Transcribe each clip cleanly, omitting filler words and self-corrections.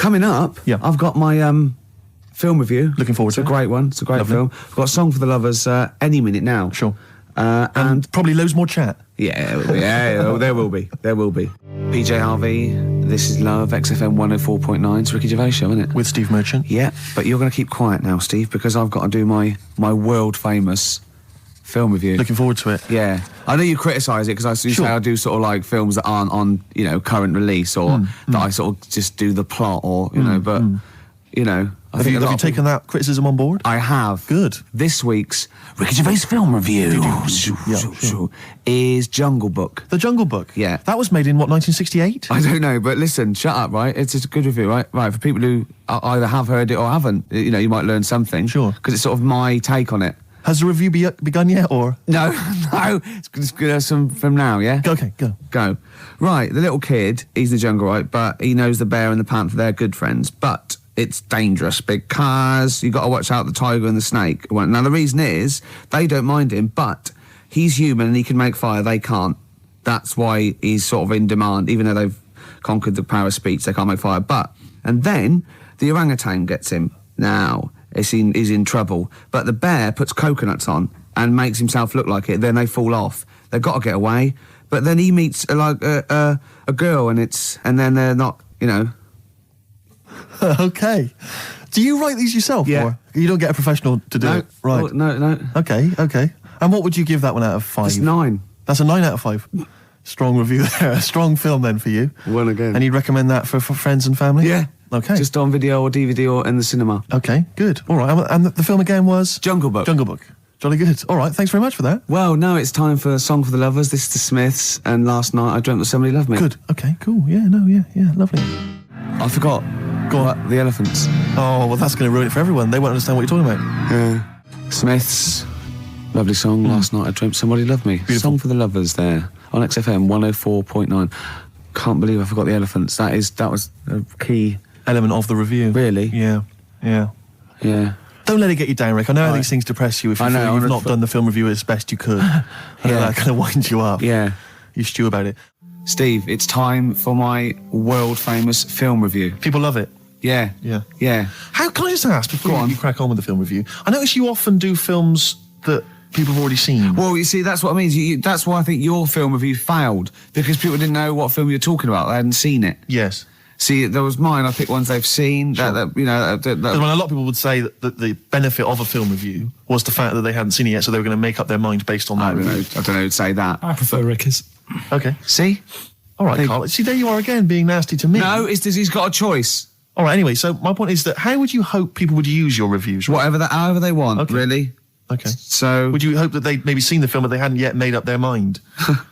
coming up, I've got my film review. Looking forward to it. It's a great one. It's a great film. I've got a song for the lovers any minute now. Sure. And probably loads more chat. Yeah, there will be. There will be. PJ Harvey, This Is Love, XFM 104.9. It's Ricky Gervais show, isn't it? With Steve Merchant. Yeah, but you're going to keep quiet now, Steve, because I've got to do my world-famous film review. Looking forward to it. Yeah. I know you criticise it, because I say I do sort of like films that aren't on, current release, or that I sort of just do the plot, or, but, I think have you taken that criticism on board? I have. Good. This week's Ricky Gervais film review is Jungle Book. The Jungle Book? Yeah. That was made in, what, 1968? I don't know, but listen, shut up, right? It's a good review, right? Right, for people who either have heard it or haven't, you might learn something. Sure. Because it's sort of my take on it. Has the review begun yet, or...? No, it's good from now, yeah? Okay, Go. Right, the little kid, he's the jungle, right? But he knows the bear and the panther, they're good friends. But it's dangerous because you've got to watch out the tiger and the snake. Now, the reason is, they don't mind him, but he's human and he can make fire, they can't. That's why he's sort of in demand, even though they've conquered the power of speech, they can't make fire. And then the orangutan gets him. Now, he's in trouble. But the bear puts coconuts on and makes himself look like it, then they fall off. They've got to get away. But then he meets a girl and then they're not, Okay. Do you write these yourself? Yeah. Or you don't get a professional to do it? Right. Oh, no. Okay. And what would you give that one out of 5? It's 9. That's a 9 out of 5. Strong review there. A strong film then for you. One again. And you'd recommend that for friends and family? Yeah. Okay. Just on video or DVD or in the cinema. Okay, good. All right. And the film again was? Jungle Book. Jungle Book. Jolly good. All right, thanks very much for that. Well, now it's time for a song for the lovers. This is the Smiths, and Last Night I Dreamt That Somebody Loved Me. Good. Okay, cool. Yeah, lovely. I forgot. Go on. The elephants. Oh, well, that's going to ruin it for everyone. They won't understand what you're talking about. Yeah. Smiths. Lovely song. Last Night I Dreamt Somebody Loved Me. Beautiful. Song for the lovers there on XFM 104.9. Can't believe I forgot the elephants. That was a key element of the review. Really? Yeah. Don't let it get you down, Rick. I know how these things depress you if you feel you've not done the film review as best you could. That kind of winds you up. Yeah. You stew about it. Steve, it's time for my world-famous film review. People love it. Yeah. How can I just ask, before you crack on with the film review, I notice you often do films that people have already seen. Well, you see, that's what I mean. That's why I think your film review failed, because people didn't know what film you're talking about. They hadn't seen it. Yes. See, there was mine. I picked ones they've seen. Sure. That a lot of people would say that the benefit of a film review was the fact that they hadn't seen it yet, so they were going to make up their mind based on that review. I don't know who'd say that. I prefer Ricky's. Okay. See? All right, Carl. See, there you are again, being nasty to me. No, he's got a choice. All right, anyway, so my point is that how would you hope people would use your reviews? Right? However they want, really. Okay. So... would you hope that they'd maybe seen the film but they hadn't yet made up their mind?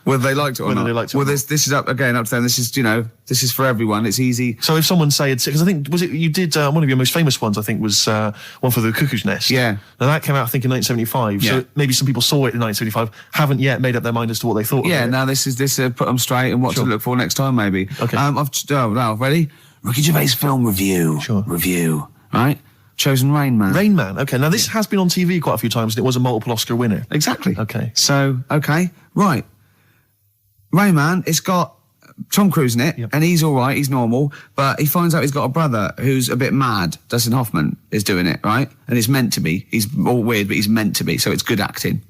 Whether they liked it or not. They liked it well, this is up to them. This is, this is for everyone. It's easy. So if someone because I think, you did, one of your most famous ones, I think, was one for The Cuckoo's Nest. Yeah. Now that came out, I think, in 1975. Yeah. So maybe some people saw it in 1975, haven't yet made up their mind as to what they thought of it. Yeah, now this put them straight and what to look for next time, maybe. Okay. Now, ready? Ricky Gervais film review. Sure. Review. Right? Chosen Rain Man. Rain Man, okay. Now, this has been on TV quite a few times, and it was a multiple Oscar winner. Exactly. Okay. So, right. Rain Man, it's got Tom Cruise in it, and he's all right, he's normal, but he finds out he's got a brother who's a bit mad. Dustin Hoffman is doing it, right? And it's meant to be. He's all weird, but he's meant to be, so it's good acting.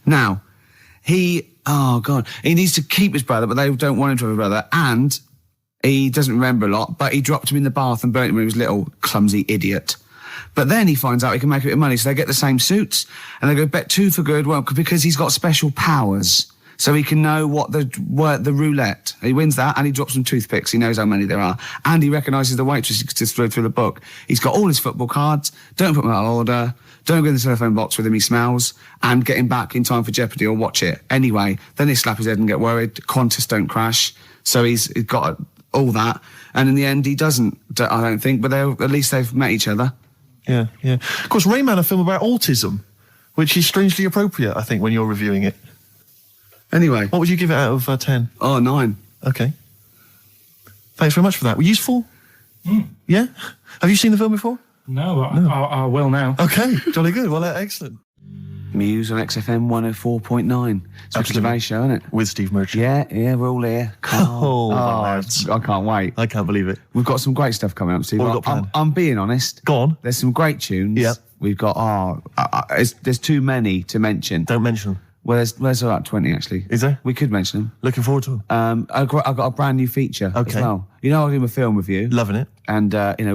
Now, he needs to keep his brother, but they don't want him to have a brother, and... he doesn't remember a lot, but he dropped him in the bath and burnt him when he was little, clumsy idiot. But then he finds out he can make a bit of money, so they get the same suits, and they go bet 2 for good, because he's got special powers. So he can know the roulette. He wins that, and he drops some toothpicks. He knows how many there are. And he recognises the waitress just through the book. He's got all his football cards. Don't put them out of order. Don't go in the telephone box with him, he smells. And get him back in time for Jeopardy or watch it. Anyway, then they slap his head and get worried. Qantas don't crash. So he's got... all that, and in the end he doesn't, I don't think, but at least they've met each other. Yeah. Of course, Rain Man, a film about autism, which is strangely appropriate, I think, when you're reviewing it. Anyway. What would you give it out of 10? Oh, 9. Okay. Thanks very much for that. Were you useful? Yeah? Have you seen the film before? No, I will now. Okay, jolly good. Well, excellent. Muse on XFM 104.9. It's a Gervais show, isn't it? With Steve Merchant. Yeah, we're all here. Lads. I can't wait. I can't believe it. We've got some great stuff coming up, Steve. What have we got planned? I'm being honest. Go on. There's some great tunes. Yep. We've got, there's too many to mention. Don't mention them. Well, there's about 20, actually. Is there? We could mention them. Looking forward to them. I've got a brand new feature as well. You know, I do a film review. Loving it. And,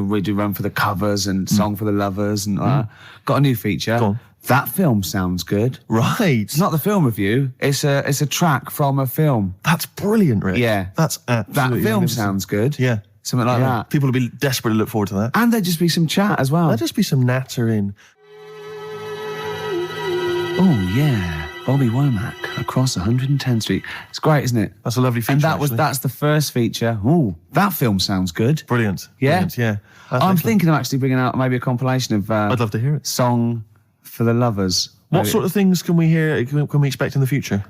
we do Run for the Covers and Song for the Lovers and got a new feature. Go on. That film sounds good. Right. It's not the film review. It's a track from a film. That's brilliant, Rick. Yeah. That's absolutely That film sounds good. Yeah. Something like that. People will be desperate to look forward to that. And there'd just be some chat as well. There'll just be some nattering. Oh, yeah. Bobby Womack across 110th Street. It's great, isn't it? That's a lovely feature. And that's the first feature. Ooh, that film sounds good. Brilliant. Yeah. Brilliant, yeah. I'm thinking of actually bringing out maybe a compilation of I'd love to hear it. Song for the Lovers. What sort of things can we hear? Can we expect in the future?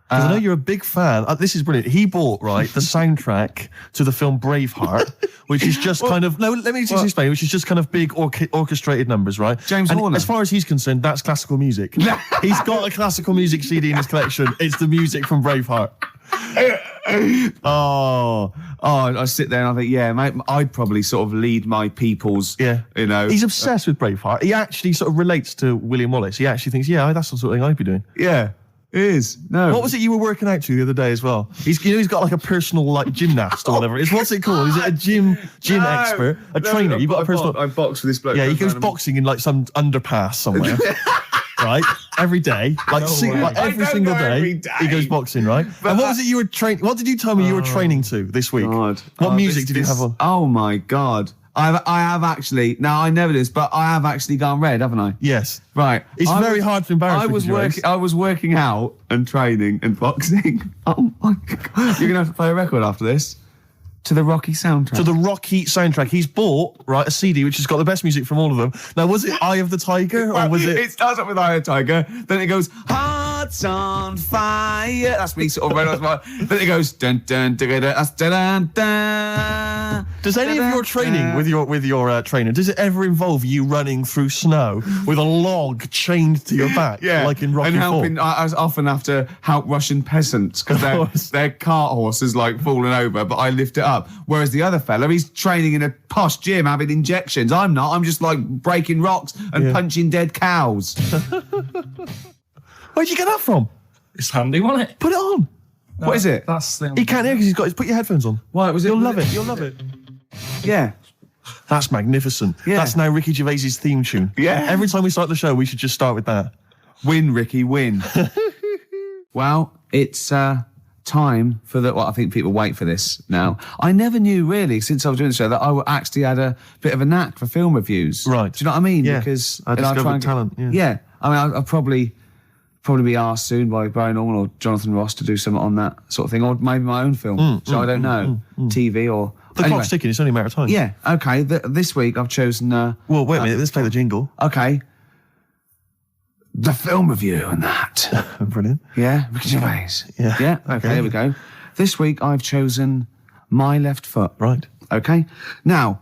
Because I know you're a big fan. This is brilliant. He bought the soundtrack to the film Braveheart, which is just kind of let me just explain. Which is just kind of big orchestrated numbers, right? James Horner. As far as he's concerned, that's classical music. He's got a classical music CD in his collection. It's the music from Braveheart. I sit there and I think, yeah, mate, I'd probably sort of lead my people's. Yeah, he's obsessed with Braveheart. He actually sort of relates to William Wallace. He actually thinks, yeah, that's the sort of thing I'd be doing. Yeah. It is. No. What was it you were working out to the other day as well? He's got like a personal gymnast or whatever. What's it called? Is it a gym expert? A trainer? You've got a personal. I box with this bloke. Yeah, he goes boxing in like some underpass somewhere. Right? Every day. Every single day. He goes boxing, right? But and what was it you were training? What did you tell me you were training to this week? God. What music did you have on? Oh my God. I have actually, now I never do this, but I have actually gone red, haven't I? Yes. Right. It's very hard to embarrass I was working out and training and boxing. Oh my God. You're going to have to play a record after this. To the Rocky soundtrack. To the Rocky soundtrack. He's bought, a CD which has got the best music from all of them. Now, was it Eye of the Tiger or was it... It starts up with Eye of the Tiger, then it goes, Hearts on Fire. That's me sort of red on fire. Then it goes, dun dun dun dun dun dun dun. Does any of your training with your trainer, does it ever involve you running through snow with a log chained to your back? Yeah. Like in Rocky and helping, IV? I often have to help Russian peasants because their cart horse is like falling over, but I lift it up. Whereas the other fella, he's training in a posh gym having injections. I'm not. I'm just like breaking rocks and punching dead cows. Where'd you get that from? It's handy, wasn't it? Put it on. What is it? That's the... He can't hear because put your headphones on. Why was it? You'll love it. You'll love it. Yeah. That's magnificent. Yeah. That's now Ricky Gervais's theme tune. Yeah. Every time we start the show, we should just start with that. Win, Ricky, win. Well, it's time for the... Well, I think people wait for this now. I never knew, really, since I was doing the show, that I actually had a bit of a knack for film reviews. Right. Do you know what I mean? Yeah. Because I discovered talent. Yeah. I mean, I'll probably be asked soon by Brian Norman or Jonathan Ross to do something on that sort of thing, or maybe my own film. So I don't know. TV or... The clock's ticking, it's only a matter of time. Yeah, okay. This week I've chosen... well, wait a minute, let's play the jingle. Okay. The film review and that. Brilliant. Yeah, Ricky Gervais. Yeah. Okay, here we go. This week I've chosen My Left Foot. Right. Okay. Now,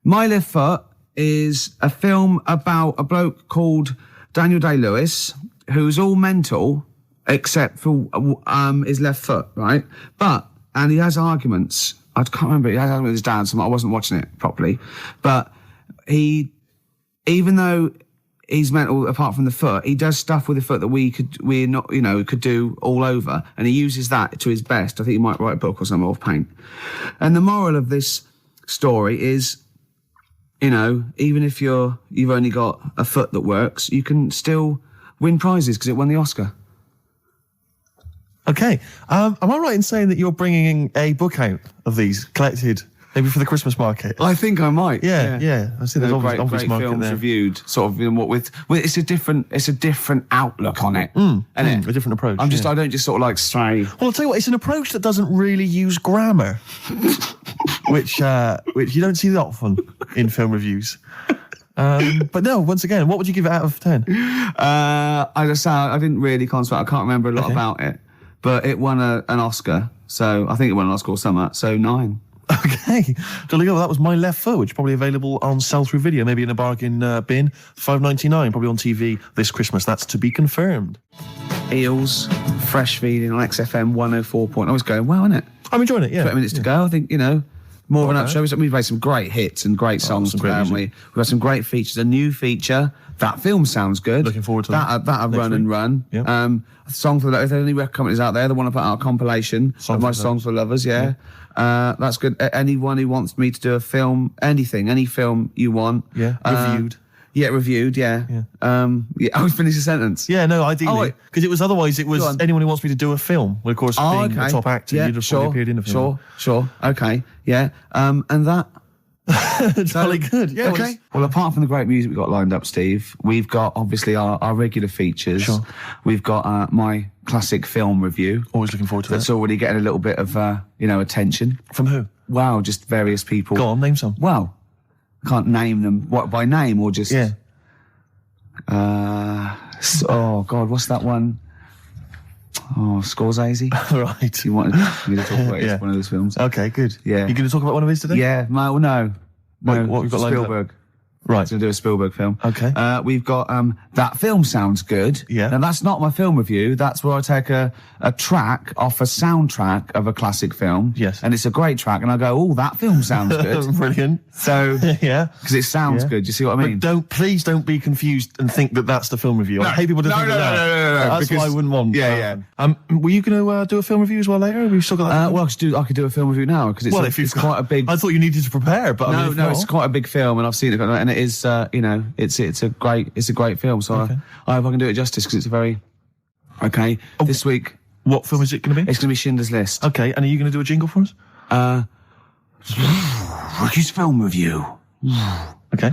My Left Foot is a film about a bloke called Daniel Day-Lewis, who's all mental except for his left foot, right? And he has arguments. I can't remember. He has arguments with his dad, so I wasn't watching it properly. But even though he's mental apart from the foot, he does stuff with the foot that could do all over, and he uses that to his best. I think he might write a book or something, or paint. And the moral of this story is, even if you've only got a foot that works, you can still win prizes because it won the Oscar. Okay. Am I right in saying that you're bringing a book out of these collected, maybe for the Christmas market? I think I might. Yeah. I see there's great obvious market films there. reviewed, sort of with it's a different outlook on it, isn't it? A different approach. I don't just sort of like stray. Well, I'll tell you what, it's an approach that doesn't really use grammar, which you don't see that often in film reviews. But no, once again, what would you give it out of 10? I didn't really concentrate. I can't remember a lot about it, but it won an Oscar. So I think it won an Oscar or something. So 9. Okay, jolly good. Well, that was My Left Foot, which is probably available on sell-through video, maybe in a bargain bin, $5.99, probably on TV this Christmas. That's to be confirmed. Eels, fresh feeding on XFM 104. I was going well, isn't it? I'm enjoying it, yeah. 20 minutes to go. I think, more of an up show. We've made some great hits and great songs, haven't we? We've got some great features. A new feature. That film sounds good. Looking forward to that. That'll run week. And run. Yep. A song for if there are any record companies out there that want to put out a compilation of my songs for lovers, yeah. That's good. Anyone who wants me to do a film, any film you want. Yeah, reviewed. Yeah, reviewed, yeah. I would finish a sentence. Yeah, no, ideally. Because it was anyone who wants me to do a film. Well, of course, being a top actor, you'd have probably appeared in a film. Sure. Okay, yeah. And that... Jolly good. Yeah. Okay. Well, apart from the great music we've got lined up, Steve, we've got obviously our regular features. Sure. We've got my classic film review. Always looking forward to that. That's already getting a little bit of, attention. From who? Wow, just various people. Go on, name some. Well, I can't name them. What, by name or just... Yeah. Oh, God, what's that one? Oh, Scorsese. Right. You wanted me to talk about it? It's one of those films. Okay, good. Yeah. You going to talk about one of his today? Yeah. No. No. What we've got lined up? Spielberg. Right. He's going to do a Spielberg film. Okay. We've got That Film Sounds Good. Yeah. Now, that's not my film review. That's where I take a track off a soundtrack of a classic film. Yes. And it's a great track. And I go, oh, that film sounds good. Brilliant. So, yeah. Because it sounds good. You see what I mean? But please don't be confused and think that that's the film review. I hate people to think that. No. That's what I wouldn't want. Yeah. Were you going to do a film review as well later? We've still got that. Well, I could do a film review now because it's quite a big... I thought you needed to prepare, but No, it's quite a big film and I've seen it and it is, it's a great film. So I hope I can do it justice because it's a very... Okay, this week... What film is it going to be? It's going to be Schindler's List. Okay, and are you going to do a jingle for us? Ricky's film review. Okay.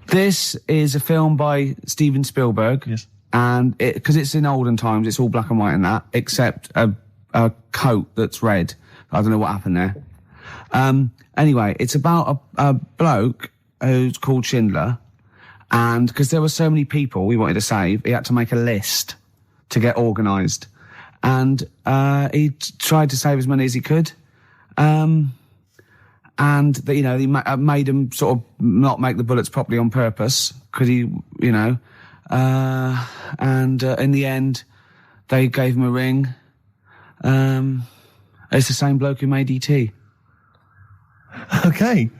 This is a film by Steven Spielberg. Yes. And because it's in olden times, it's all black and white and that, except a coat that's red. I don't know what happened there. Anyway, it's about a bloke who's called Schindler. And because there were so many people we wanted to save, he had to make a list to get organised. And he tried to save as many as he could. And, he made him sort of not make the bullets properly on purpose. Because in the end, they gave him a ring. It's the same bloke who made E.T. Okay.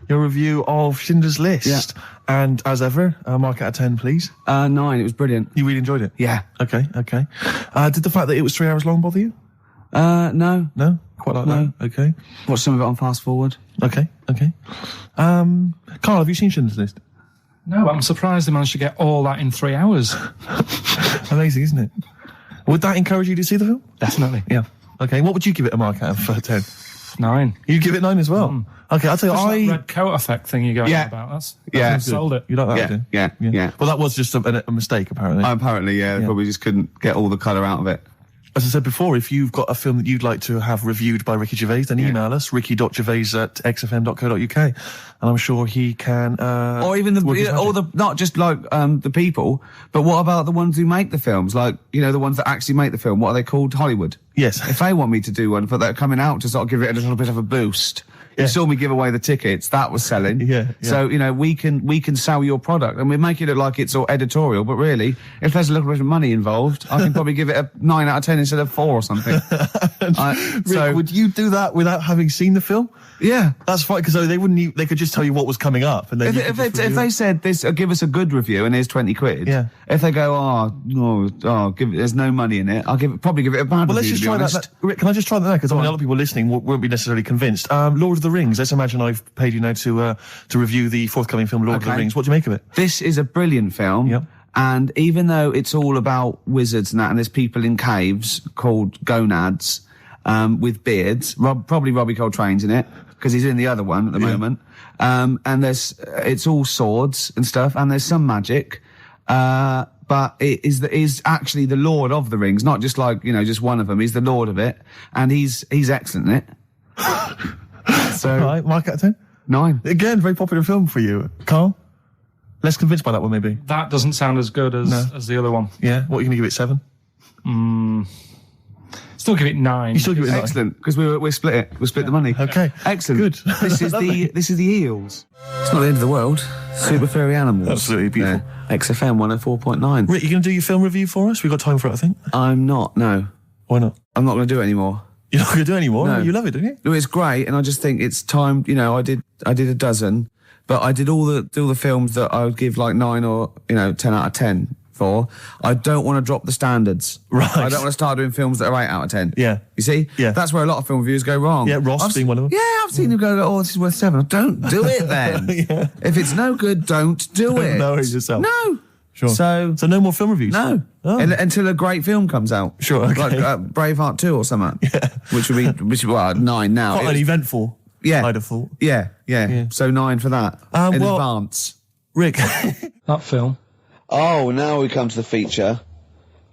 Your review of Schindler's List. Yeah. And as ever, mark out of 10, please. 9. It was brilliant. You really enjoyed it? Yeah. Okay. Did the fact that it was 3 hours long bother you? No. No? Quite like that? Okay. Watched some of it on fast forward. Okay. Carl, have you seen Schindler's List? No, I'm surprised they managed to get all that in 3 hours. Amazing, isn't it? Would that encourage you to see the film? Definitely. Yeah. Okay, what would you give it a mark out of 10? 9. You'd give it 9 as well? Okay, I'll tell you, That red coat effect thing you're going on about. That's sold it. You like that, Yeah. Well, that was just a mistake, apparently. Apparently, They probably just couldn't get all the colour out of it. As I said before, if you've got a film that you'd like to have reviewed by Ricky Gervais, then email us, ricky.gervais@xfm.co.uk, and I'm sure he can... or even not just like the people, but what about the ones who make the films? Like, the ones that actually make the film, what are they called? Hollywood. Yes. If they want me to do one for that coming out to sort of give it a little bit of a boost... You saw me give away the tickets. That was selling. Yeah. So, we can sell your product and we make it look like it's all editorial, but really, if there's a little bit of money involved, I can probably give it a 9 out of 10 instead of 4 or something. Rick, would you do that without having seen the film? Yeah. That's fine, because they could just tell you what was coming up. And then if they said this, give us a good review and here's 20 quid. Yeah. If they go, there's no money in it, I'll probably give it a bad review. Well, let's just try that. Rick, can I just try that now? Because a lot of people listening won't be necessarily convinced. Lord of the Rings. Let's imagine I've paid you now to review the forthcoming film Lord of the Rings. What do you make of it? This is a brilliant film. Yep. And even though it's all about wizards and that, and there's people in caves called gonads, with beards, probably Robbie Coltrane's in it, because he's in the other one at the moment. And it's all swords and stuff, and there's some magic. But it is actually the Lord of the Rings, not just like, just one of them. He's the Lord of it. And he's excellent in it. So. Right, mark out of 10? 9. Again, very popular film for you. Carl? Less convinced by that one, maybe? That doesn't sound as good as the other one. Yeah? What are you going to give it, 7? Still give it 9. You still give it 9. Excellent, because we split it. We split the money. Okay. Excellent. Good. This is the eels. It's not the end of the world. Super furry animals. Absolutely beautiful. Yeah. XFM 104.9. Rick, you going to do your film review for us? We've got time for it, I think. I'm not. No, Why not? I'm not going to do it anymore. You're not going to do it anymore? No. You love it, don't you? No, it's great, and I just think it's time. You know, I did a dozen, but I did all the films that I would give like 9 or 10 out of 10 for. I don't want to drop the standards. Right. I don't want to start doing films that are 8 out of 10. Yeah. You see? Yeah. That's where a lot of film reviews go wrong. Yeah, Ross being one of them. Yeah, I've seen them go, oh, this is worth 7. Don't do it then. Yeah. If it's no good, don't do it. Know it yourself. No. Sure. So no more film reviews? no. Oh. Until a great film comes out. Sure, okay. Like Braveheart 2 or something. Yeah. Which would be 9 now. Quite It an was- eventful, Yeah. I'd have thought. Yeah. So 9 for that. In well- advance. Rick, That film. Oh, now we come to the feature.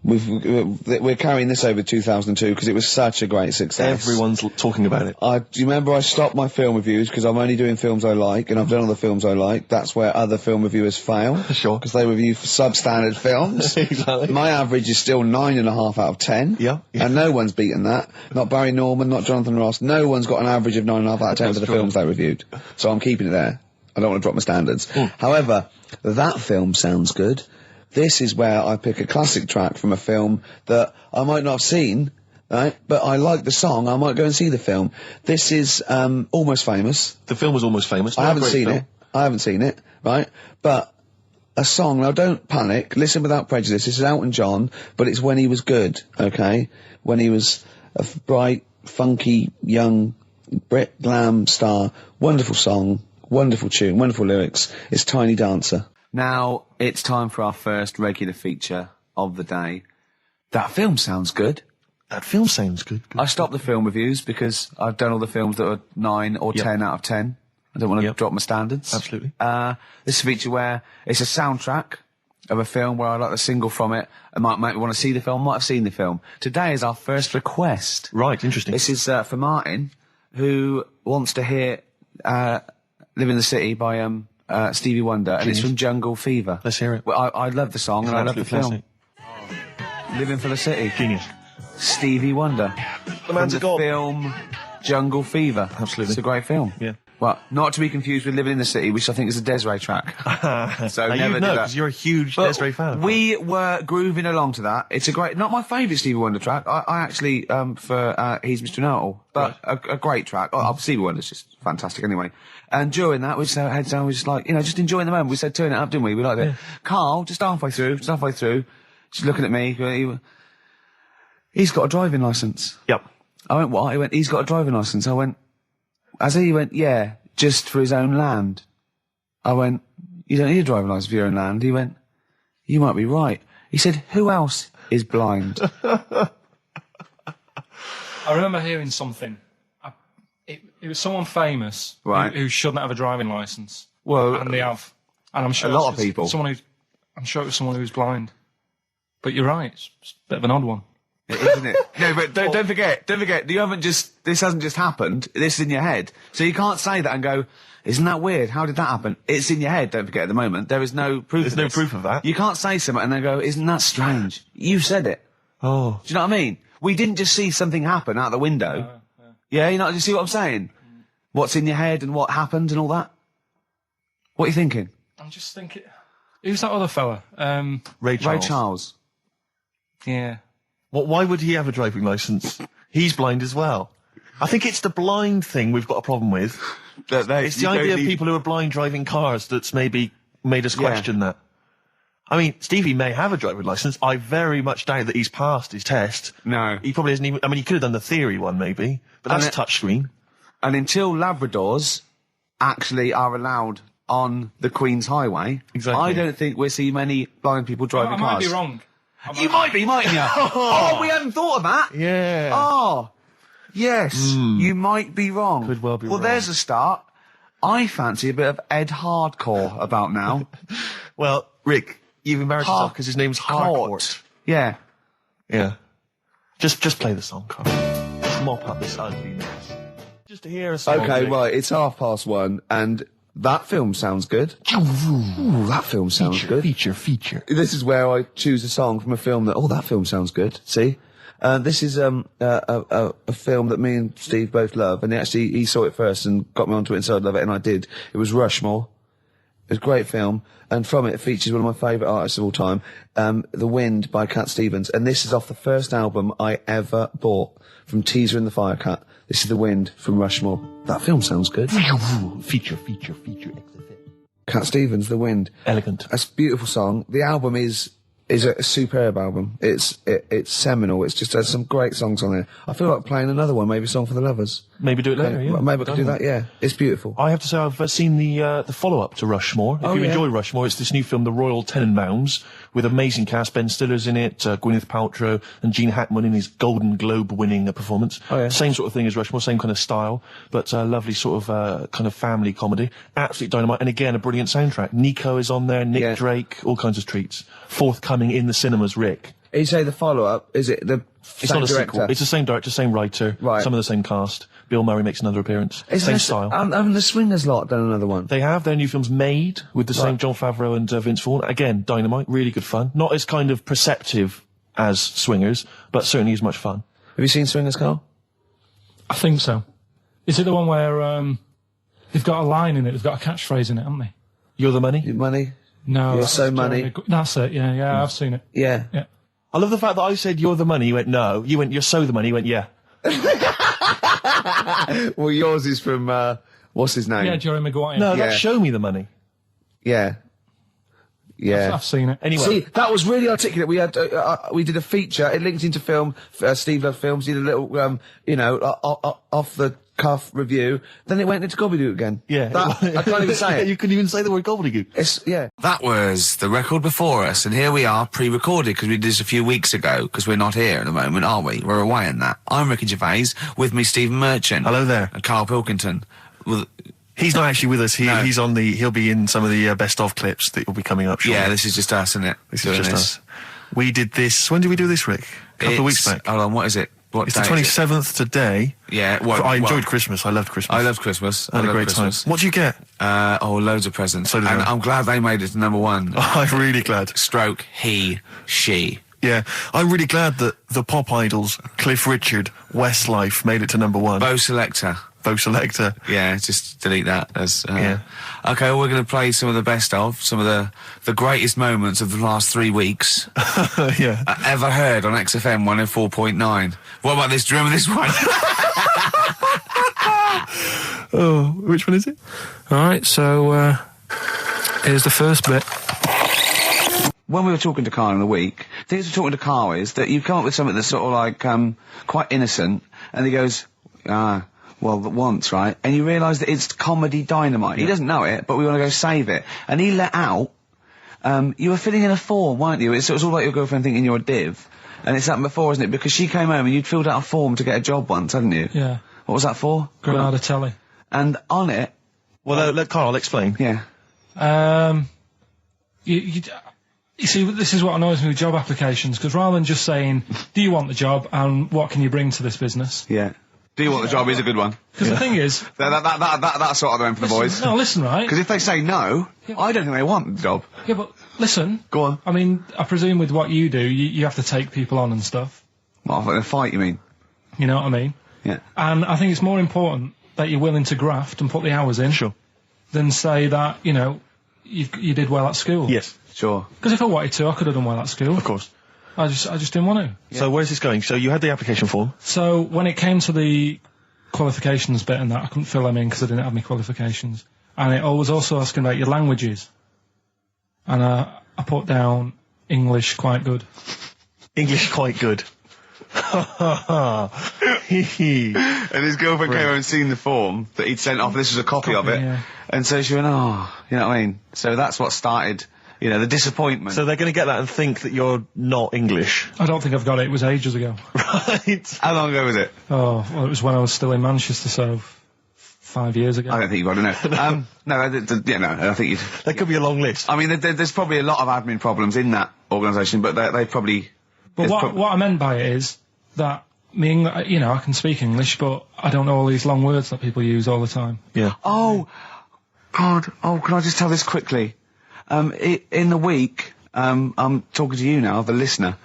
We're carrying this over 2002 because it was such a great success. everyone's talking about it. Do you remember I stopped my film reviews because I'm only doing films I like, and I've done all the films I like. That's where other film reviewers fail. Sure. Because they review substandard films. Exactly. My average is still 9.5 out of 10. Yeah. And no one's beaten that. Not Barry Norman, not Jonathan Ross. No one's got an average of 9.5 out of 10 for the films they reviewed. So I'm keeping it there. I don't want to drop my standards. However, that film sounds good. This is where I pick a classic track from a film that I might not have seen, right? But I like the song. I might go and see the film. This is Almost Famous. The film was Almost Famous. I haven't Great seen film. it. I haven't seen it, right? But a song. Now, don't panic. Listen without prejudice. This is Elton John, but it's when he was good, okay? When he was a bright, funky, young Brit glam star. Wonderful song, wonderful tune, wonderful lyrics. It's Tiny Dancer. Now, it's time for our first regular feature of the day. That film sounds good. That film sounds good. I stopped the film reviews because I've done all the films that are 9 or 10 out of 10. I don't want to drop my standards. Absolutely. This is a feature where it's a soundtrack of a film where I like the single from it. It might make me want to see the film, might have seen the film. Today is our first request. Right, interesting. This is for Martin, who wants to hear Live in the City by Stevie Wonder, and it's from Jungle Fever. Let's hear it. Well, I love the song, and I love the film. Living for the City. Genius. Stevie Wonder. The man's a From god. the film Jungle Fever. Absolutely. It's a great film. Yeah. Well, not to be confused with Living in the City, which I think is a Desiree track. So Now never you do know, that. because you're a huge But Desiree fan. we were grooving along to that. It's a great, not my favourite Stevie Wonder track. I actually, for He's Mr. Know-It-All, but a great track. Stevie Wonder's just fantastic anyway. And during that, we just had heads down, we just like, just enjoying the moment. We said turn it up, didn't we? We liked it. Carl, just halfway through, just looking at me, he's got a driving licence. Yep. I went, what? He went, he's got a driving licence. I went, he went, yeah, just for his own land. I went, you don't need a driving licence for your own land. He went, you might be right. He said, who else is blind? I remember hearing something. It was someone famous Right. who shouldn't have a driving licence. Well, And they have. And I'm sure a lot it's of people. I'm sure it was someone who's blind. But you're right, it's a bit of an odd one. Isn't it? No, but don't forget, this hasn't just happened, this is in your head. So you can't say that and go, isn't that weird? How did that happen? It's in your head, don't forget at the moment. There is no proof There's of no this. proof of that. You can't say something and then go, isn't that strange? You said it. Oh. Do you know what I mean? We didn't just see something happen out the window. Yeah, you know, do you see what I'm saying? What's in your head and what happened and all that? What are you thinking? I'm just thinking, who's that other fella? Ray Charles. Ray Charles. Yeah. Why would he have a driving licence? He's blind as well. I think it's the blind thing we've got a problem with. It's the idea of people who are blind driving cars that's maybe made us question that. I mean, Stevie may have a driving licence. I very much doubt that he's passed his test. No. He probably hasn't even... I mean, he could have done the theory one, maybe. But that's touchscreen. And until Labradors actually are allowed on the Queen's Highway, Exactly. I don't think we'll see many blind people driving I cars. might be wrong. You might be, mightn't you? Oh, we hadn't thought of that. Yeah. Oh, yes, you might be wrong. Could well be Well, wrong. there's a start. I fancy a bit of Ed Hardcore about now. Well, Rick, you've embarrassed yourself because his name's Harcourt. Yeah. Yeah. Just play the song, Carl. Just mop up this ugliness. Just to hear a song. Okay, Rick. right, it's 1:30, and that film sounds good. Ooh, that film sounds good. Feature. This is where I choose a song from a film that, that film sounds good. See? This is a film that me and Steve both love, and he saw it first and got me onto it and said I'd love it, and I did. It was Rushmore. It was a great film, and from it features one of my favourite artists of all time, The Wind by Cat Stevens, and this is off the first album I ever bought from Teaser and the Firecat. This is The Wind from Rushmore. That film sounds good. Feature. Cat Stevens, The Wind. Elegant. It's a beautiful song. The album is a superb album. It's seminal. It's just has some great songs on it. I feel like playing another one, maybe Song for the Lovers. Maybe do it later, yeah. Maybe I could do that, yeah. It's beautiful. I have to say I've seen the follow-up to Rushmore. If you enjoy Rushmore, it's this new film, The Royal Tenenbaums, with amazing cast. Ben Stiller's in it, Gwyneth Paltrow, and Gene Hackman in his Golden Globe-winning performance. Oh, yeah. Same sort of thing as Rushmore, same kind of style, but lovely sort of kind of family comedy. Absolute dynamite, and again, a brilliant soundtrack. Nico is on there, Nick Drake, all kinds of treats. Forthcoming in the cinemas, Rick. You say the follow-up, is it the It's same not a director? sequel. It's the same director, same writer, Right. some of the same cast. Bill Murray makes another appearance. Same style. Haven't the Swingers lot done another one? They have their new films Made with the same Jon Favreau and Vince Vaughn. Again, dynamite, really good fun. Not as kind of perceptive as Swingers, but certainly as much fun. Have you seen Swingers, Carl? I think so. Is it the one where they've got a line in it? They've got a catchphrase in it, haven't they? You're the money? Your money? No. You're that's so money. Jeremy That's it. Yeah, I've seen it. Yeah. Yeah. I love the fact that I said you're the money, you went no. You went you're so the money, you went yeah. Well, yours is from, what's his name? Yeah, Jerry Maguire. No, Yeah. that's Show Me the Money. Yeah. Yeah. I've seen it. Anyway. See, that was really articulate. We had, we did a feature. It linked into film. Steve Love Films did a little, off the cuff review. Then it went into gobbledygook again. Yeah. I can't even say it. You couldn't even say the word gobbledygook. Yeah. That was the record before us, and here we are, pre-recorded, because we did this a few weeks ago, because we're not here at the moment, are we? We're away in that. I'm Ricky Gervais, with me Stephen Merchant. Hello there. And Karl Pilkington. Well, He's not actually with us. No. He'll be in some of the best of clips that will be coming up shortly. yeah, this is just us, isn't it? This is just us. We did this. When did we do this, Rick? A couple of weeks back. Hold on, what is it? What It's the day is it? 27th today. Yeah, well, I enjoyed Christmas. I loved Christmas. I loved Christmas. I had a loved great Christmas. time. What did you get? Loads of presents. So did and I. I'm glad they made it to number one. I'm really glad. Stroke, he, she. Yeah, I'm really glad that the pop idols, Cliff Richard, Westlife, made it to number one. Bo Selector. Bo Selector. Yeah, just delete that. As, Yeah. Okay, well, we're going to play some of the best of, some of the greatest moments of the last 3 weeks Yeah. ever heard on XFM 104.9. What about this? Do you remember this one? Oh, which one is it? All right, so here's the first bit. When we were talking to Carl in the week, the thing we're talking to Carl is that you come up with something that's sort of like, quite innocent, and he goes, well, once, right? And you realise that it's comedy dynamite. He doesn't know it, but we want to go save it. And he let out, you were filling in a form, weren't you? It was all like your girlfriend thinking you're a div. And it's happened before, isn't it? Because she came home and you'd filled out a form to get a job once, hadn't you? Yeah. What was that for? Granada Telly. And on it, Well, let Carl explain. yeah. You see, this is what annoys me with job applications, because rather than just saying, do you want the job and what can you bring to this business? Yeah. Do you want the job is a good one. Because the thing is... That's sort of the one for the boys. No, listen, right? Because if they say no, I don't think they want the job. Yeah, but listen. Go on. I mean, I presume with what you do, you have to take people on and stuff. What, in a fight, you mean? You know what I mean? Yeah. And I think it's more important that you're willing to graft and put the hours in. Sure. Than say that, you did well at school. Yes. Sure. Because if I wanted to, I could have done well at school. Of course. I just didn't want to. So where's this going? So you had the application form. So when it came to the qualifications bit and that, I couldn't fill them in because I didn't have any qualifications. And it was also asking about your languages. And I put down English quite good. English quite good. And his girlfriend came over and seen the form that he'd sent off. This was a copy of it. Yeah. And so she went, oh, you know what I mean? So that's what started, the disappointment. So they're going to get that and think that you're not English. I don't think I've got it. It was ages ago. Right. How long ago was it? Oh, well, it was when I was still in Manchester, so 5 years ago. I don't think you've got to know. No, I think you'd... That could be a long list. I mean, there's probably a lot of admin problems in that organisation, but they probably... But what I meant by it is that I can speak English, but I don't know all these long words that people use all the time. Yeah. Oh, God. Oh, can I just tell this quickly? In the week, I'm talking to you now, the listener.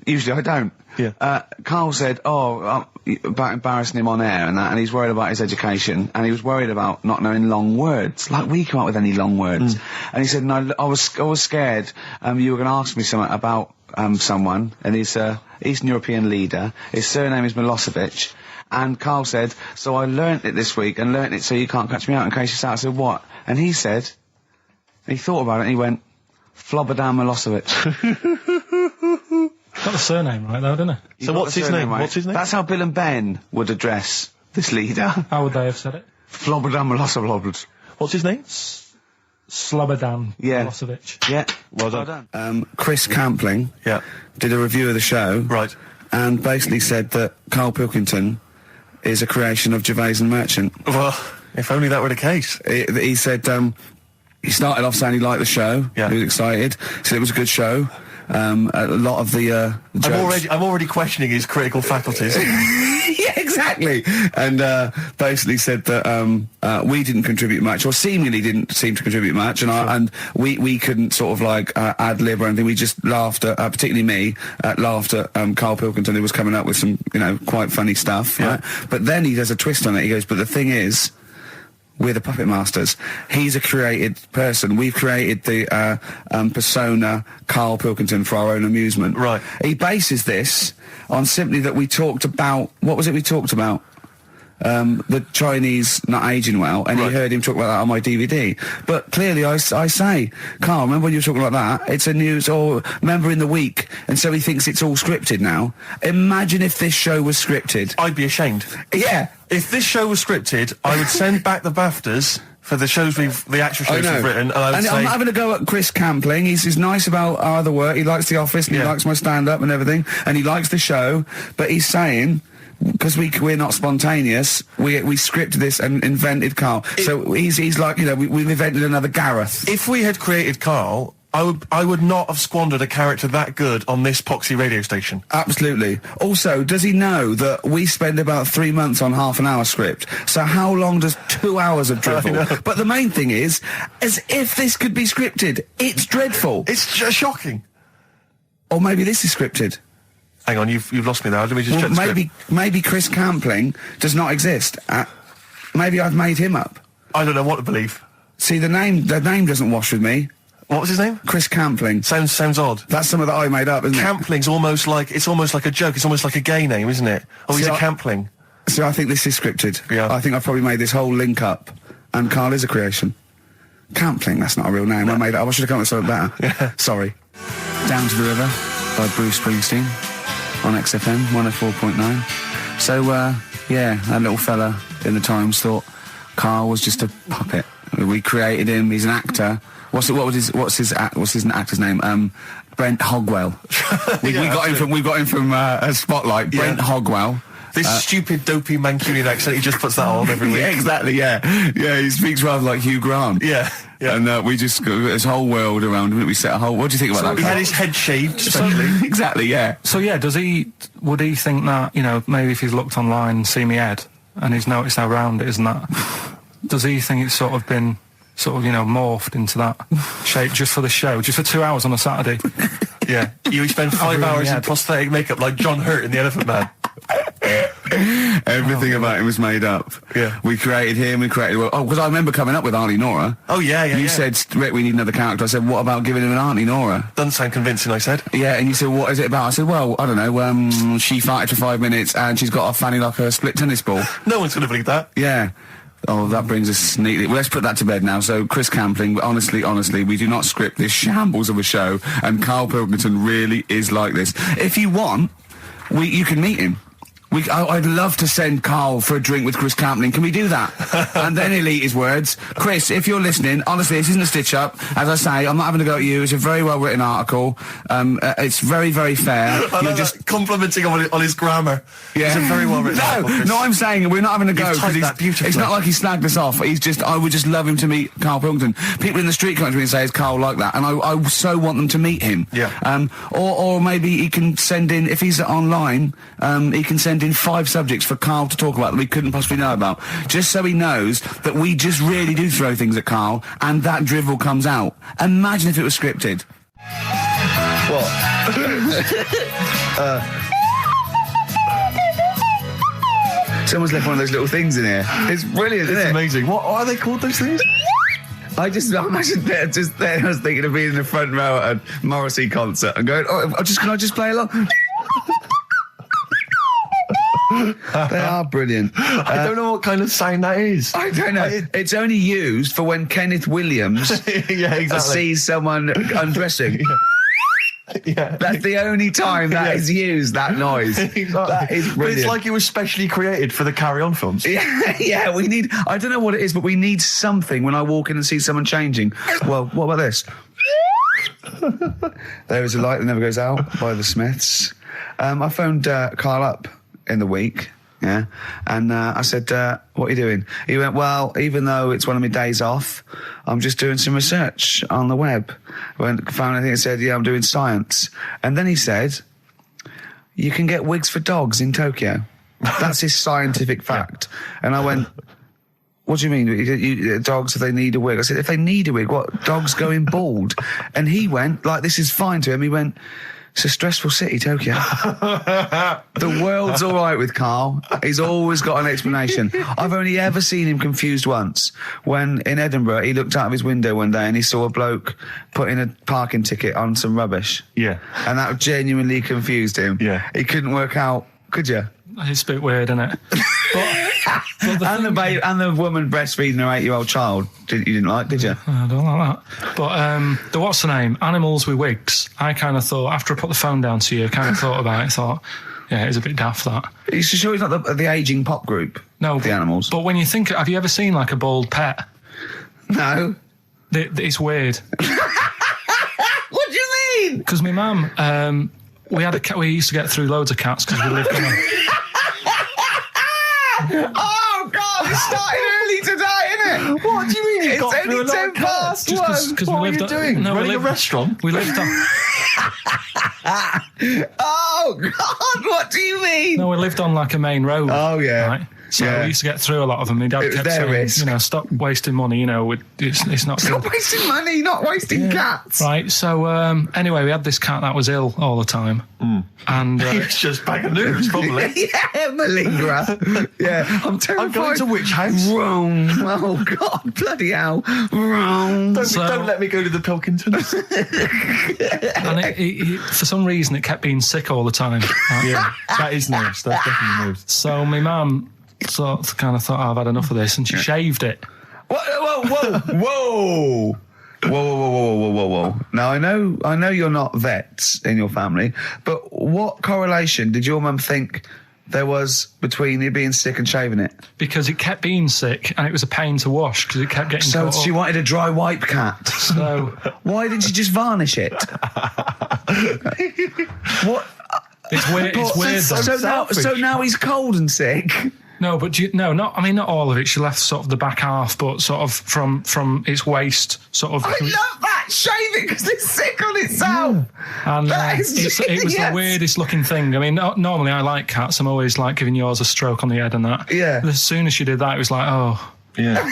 Usually I don't. Yeah. Karl said, about embarrassing him on air and that, and he's worried about his education, and he was worried about not knowing long words. Like, we come up with any long words. And he said, no, I was scared, you were going to ask me something about, someone, and he's a Eastern European leader. His surname is Milosevic. And Karl said, so I learnt it this week, and learnt it so you can't catch me out in case you start. I said, what? And he said, he thought about it, and he went, Flobodan Milosevic. Got the surname right though, didn't he? So what's his name? Right? What's his name? That's how Bill and Ben would address this leader. How would they have said it? Flobodan Milosevic. What's his name? Slobodan Yeah. Milosevic. Yeah. Well done. Chris Campling Yeah. did a review of the show. Right. And basically said that Karl Pilkington is a creation of Gervais and Merchant. Well, if only that were the case. He said, he started off saying he liked the show. Yeah. He was excited. Said it was a good show. A lot of the jokes. I'm already questioning his critical faculties. Yeah, exactly. And basically said that we didn't contribute much, or seemingly didn't seem to contribute much, and we couldn't sort of like ad lib or anything. We just laughed at, particularly me, laughed at Karl Pilkington, who was coming up with some, quite funny stuff. Yeah. Right? But then he does a twist on it. He goes, but the thing is, we're the puppet masters. He's a created person. We've created the persona Karl Pilkington for our own amusement. Right. He bases this on simply that we talked about... What was it we talked about? The Chinese not aging well, and Right. he heard him talk about that on my DVD. But clearly I say, Karl, remember when you were talking about that? It's a news or member in the week, and so he thinks it's all scripted now. Imagine if this show was scripted. I'd be ashamed. Yeah. If this show was scripted, I would send back the BAFTAs for the shows the actual shows we've written, and I would say... I'm not having a go at Chris Campling. He's nice about our other work. He likes The Office, and he likes my stand-up and everything, and he likes the show, but he's saying... Because we're not spontaneous, we scripted this and invented Karl. So he's like, we've invented another Gareth. If we had created Karl, I would not have squandered a character that good on this poxy radio station. Absolutely. Also, does he know that we spend about 3 months on half an hour script? So how long does 2 hours of drivel? But the main thing is, as if this could be scripted, it's dreadful. It's just shocking. Or maybe this is scripted. Hang on, you've lost me there. Let me just check the script. Maybe Chris Campling does not exist. Maybe I've made him up. I don't know what to believe. See, the name doesn't wash with me. What was his name? Chris Campling. Sounds odd. That's something that I made up, isn't it? Campling's almost like a joke. It's almost like a gay name, isn't it? Oh, he's a Campling. So I think this is scripted. Yeah. I think I've probably made this whole link up, and Karl is a creation. Campling, that's not a real name. I made it up. I should have come up with something better. Yeah. Sorry. Down to the River by Bruce Springsteen on XFM 104.9. So, that little fella in the Times thought Karl was just a puppet. We created him. He's an actor. What's his actor's name? Brent Hogwell. We got him from Spotlight. Brent Hogwell. This stupid, dopey Mancunian accent, he just puts that on every week. Yeah, exactly, yeah. Yeah, he speaks rather like Hugh Grant. Yeah. And we just got this whole world around him. We set a whole... What do you think about that? He had his head shaved, especially. Exactly, yeah. So yeah, would he think that, maybe if he's looked online and seen me head, and he's noticed how round it is and that, does he think it's sort of been, morphed into that shape just for the show, just for 2 hours on a Saturday? Yeah. You spend 5 hours in prosthetic makeup like John Hurt in The Elephant Man. Everything about him was made up. Yeah. We created him, because I remember coming up with Auntie Nora. Oh, yeah. You said, Rick, we need another character. I said, what about giving him an Auntie Nora? Doesn't sound convincing, I said. Yeah, and you said, what is it about? I said, well, I don't know, she farted for 5 minutes and she's got a fanny like a split tennis ball. No one's going to believe that. Yeah. Oh, that brings us neatly... Well, let's put that to bed now. So, Chris Campling, honestly, we do not script this shambles of a show, and Karl Pilkington really is like this. If you want, you can meet him. I'd love to send Karl for a drink with Chris Campling. Can we do that? And then he'll eat his words. Chris, if you're listening, honestly, this isn't a stitch-up. As I say, I'm not having to go at you. It's a very well-written article. It's very, very fair. You're just complimenting on his grammar. Yeah. It's a very well-written article, No, I'm saying we're not having to go. Beautifully. It's not like he snagged us off. I would just love him to meet Karl Pilkington. People in the street come to me and say, is Karl like that? And I so want them to meet him. Yeah. Or maybe he can send in, if he's online, he can send in 5 subjects for Karl to talk about that we couldn't possibly know about, just so he knows that we just really do throw things at Karl, and that drivel comes out. Imagine if it was scripted. What? Someone's left one of those little things in here. It's brilliant, isn't It's it? amazing. What are they called, those things? I imagine just there. I was thinking of being in the front row at a Morrissey concert and going, can I just play along? They are brilliant. I don't know what kind of sound that is. I don't know. It's only used for when Kenneth Williams Yeah, exactly. sees someone undressing. Yeah. That's the only time that is used, that noise. Exactly. That is But brilliant. it's like it was specially created for the Carry On films. Yeah, we need, I don't know what it is, but we need something when I walk in and see someone changing. Well, what about this? There is a light that never goes out by the Smiths. I phoned Karl up in the week, yeah, and I said, what are you doing? He went, well, even though it's one of my days off, I'm just doing some research on the web. Found anything that said, yeah, I'm doing science. And then he said, you can get wigs for dogs in Tokyo. That's his scientific fact. And I went, what do you mean? Dogs, if they need a wig? I said, if they need a wig, what? Dogs going bald? And he went, like, this is fine to him. He went, it's a stressful city, Tokyo. The world's all right with Karl. He's always got an explanation. I've only ever seen him confused once. When in Edinburgh, he looked out of his window one day and he saw a bloke putting a parking ticket on some rubbish. Yeah. And that genuinely confused him. Yeah. He couldn't work out, could you? It's a bit weird, isn't it? And the woman breastfeeding her 8-year-old child, you didn't like, did you? I don't like that. But the what's the name? Animals with wigs. I kind of thought, after I put the phone down to you, I kind of thought about it, thought, yeah, it's a bit daft, that. Are you sure he's not the ageing pop group? No. The Animals? But when you think, have you ever seen like a bald pet? No. It's weird. What do you mean? Because my mum, we had a cat, we used to get through loads of cats because we lived on a... Oh, God, it started early today, isn't it? What do you mean you It's got through a only lot 10 of cats? past one. Because What we are lived you on, doing? No, Running we a lived, restaurant? We lived on... Oh, God, what do you mean? No, we lived on like a main road. Oh, yeah. Right? So Yeah. we used to get through a lot of them. My dad It was kept their saying, risk. stop wasting money, it's not Stop good. wasting money, not wasting cats. Right, so anyway, we had this cat that was ill all the time. And It's just bag of nerves, probably. Yeah, malingerer. Yeah, I'm terrified. I'm going to which house? Rome. Oh, God, bloody hell. Rome. Don't let me go to the Pilkingtons. and it, for some reason, it kept being sick all the time. Right? Yeah, that is nerves. That's definitely nerves. So my mum kind of thought, I've had enough of this, and she shaved it. Whoa. Whoa. Now, I know you're not vets in your family, but what correlation did your mum think there was between you being sick and shaving it? Because it kept being sick, and it was a pain to wash because it kept getting So caught she up. wanted a dry wipe cat. So Why didn't she just varnish it? What? it's weird. It's weird. Though. So now he's cold and sick. No, but not all of it. She left sort of the back half, but sort of from its waist, sort of. I love that. Shave it because it's sick on itself. And That is it was the genius. weirdest looking thing. I mean, normally I like cats. I'm always like giving yours a stroke on the head and that. Yeah. But as soon as she did that, it was like, oh, Yeah.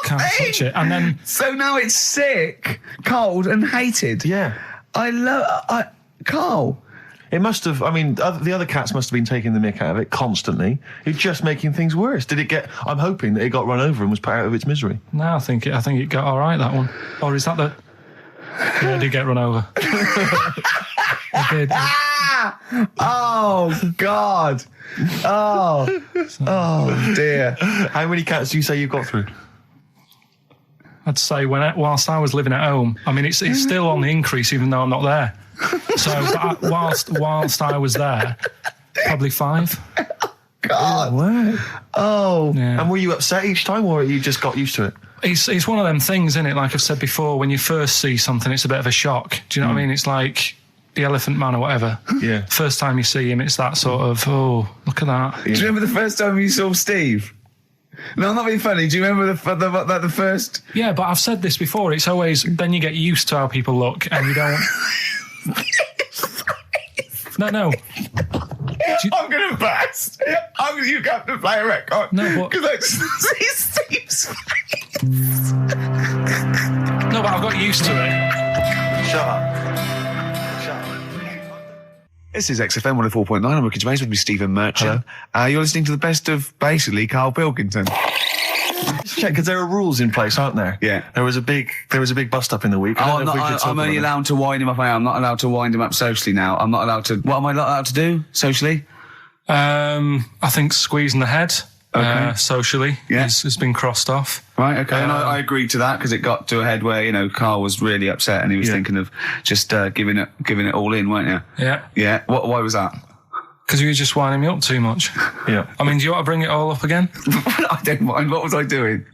can't touch it. And then So now it's sick, cold, and hated. Yeah. Karl. It must have, I mean, the other cats must have been taking the mick out of it constantly. It's just making things worse. Did it get, I'm hoping that it got run over and was put out of its misery. no, I think it got all right, that one. Or is that the... Yeah, it did get run over. It did. Oh, God. Oh, dear. How many cats do you say you've got through? I'd say whilst I was living at home, I mean, it's still on the increase even though I'm not there. So whilst I was there, probably 5. God. Wow. Oh. Yeah. And were you upset each time or you just got used to it? It's one of them things, isn't it? Like I've said before, when you first see something, it's a bit of a shock. Do you know what I mean? It's like the Elephant Man or whatever. Yeah. First time you see him, it's that sort of, oh, look at that. Do you remember the first time you saw Steve? No, I'm not being funny. Do you remember the first... Yeah, but I've said this before. It's always, then you get used to how people look and you don't... No. I'm going to burst. You have to play a record. No, but... Because I just see Steve's face. No, but I've got used to it. Shut up. This is XFM 104.9. I'm Ricky Gervais with me, Stephen Merchant. You're listening to the best of, basically, Karl Pilkington. Just check, because there are rules in place, aren't there? Yeah. There was a big bust up in the week. I'm only allowed to wind him up. I'm not allowed to wind him up socially now. I'm not allowed to... What am I not allowed to do socially? I think squeezing the head socially has been crossed off. Right, okay. And I agreed to that because it got to a head where, Karl was really upset and he was thinking of just giving it all in, weren't you? Yeah. Yeah. Why was that? Because you were just winding me up too much. Yeah. I mean, do you want to bring it all up again? I don't mind. What was I doing?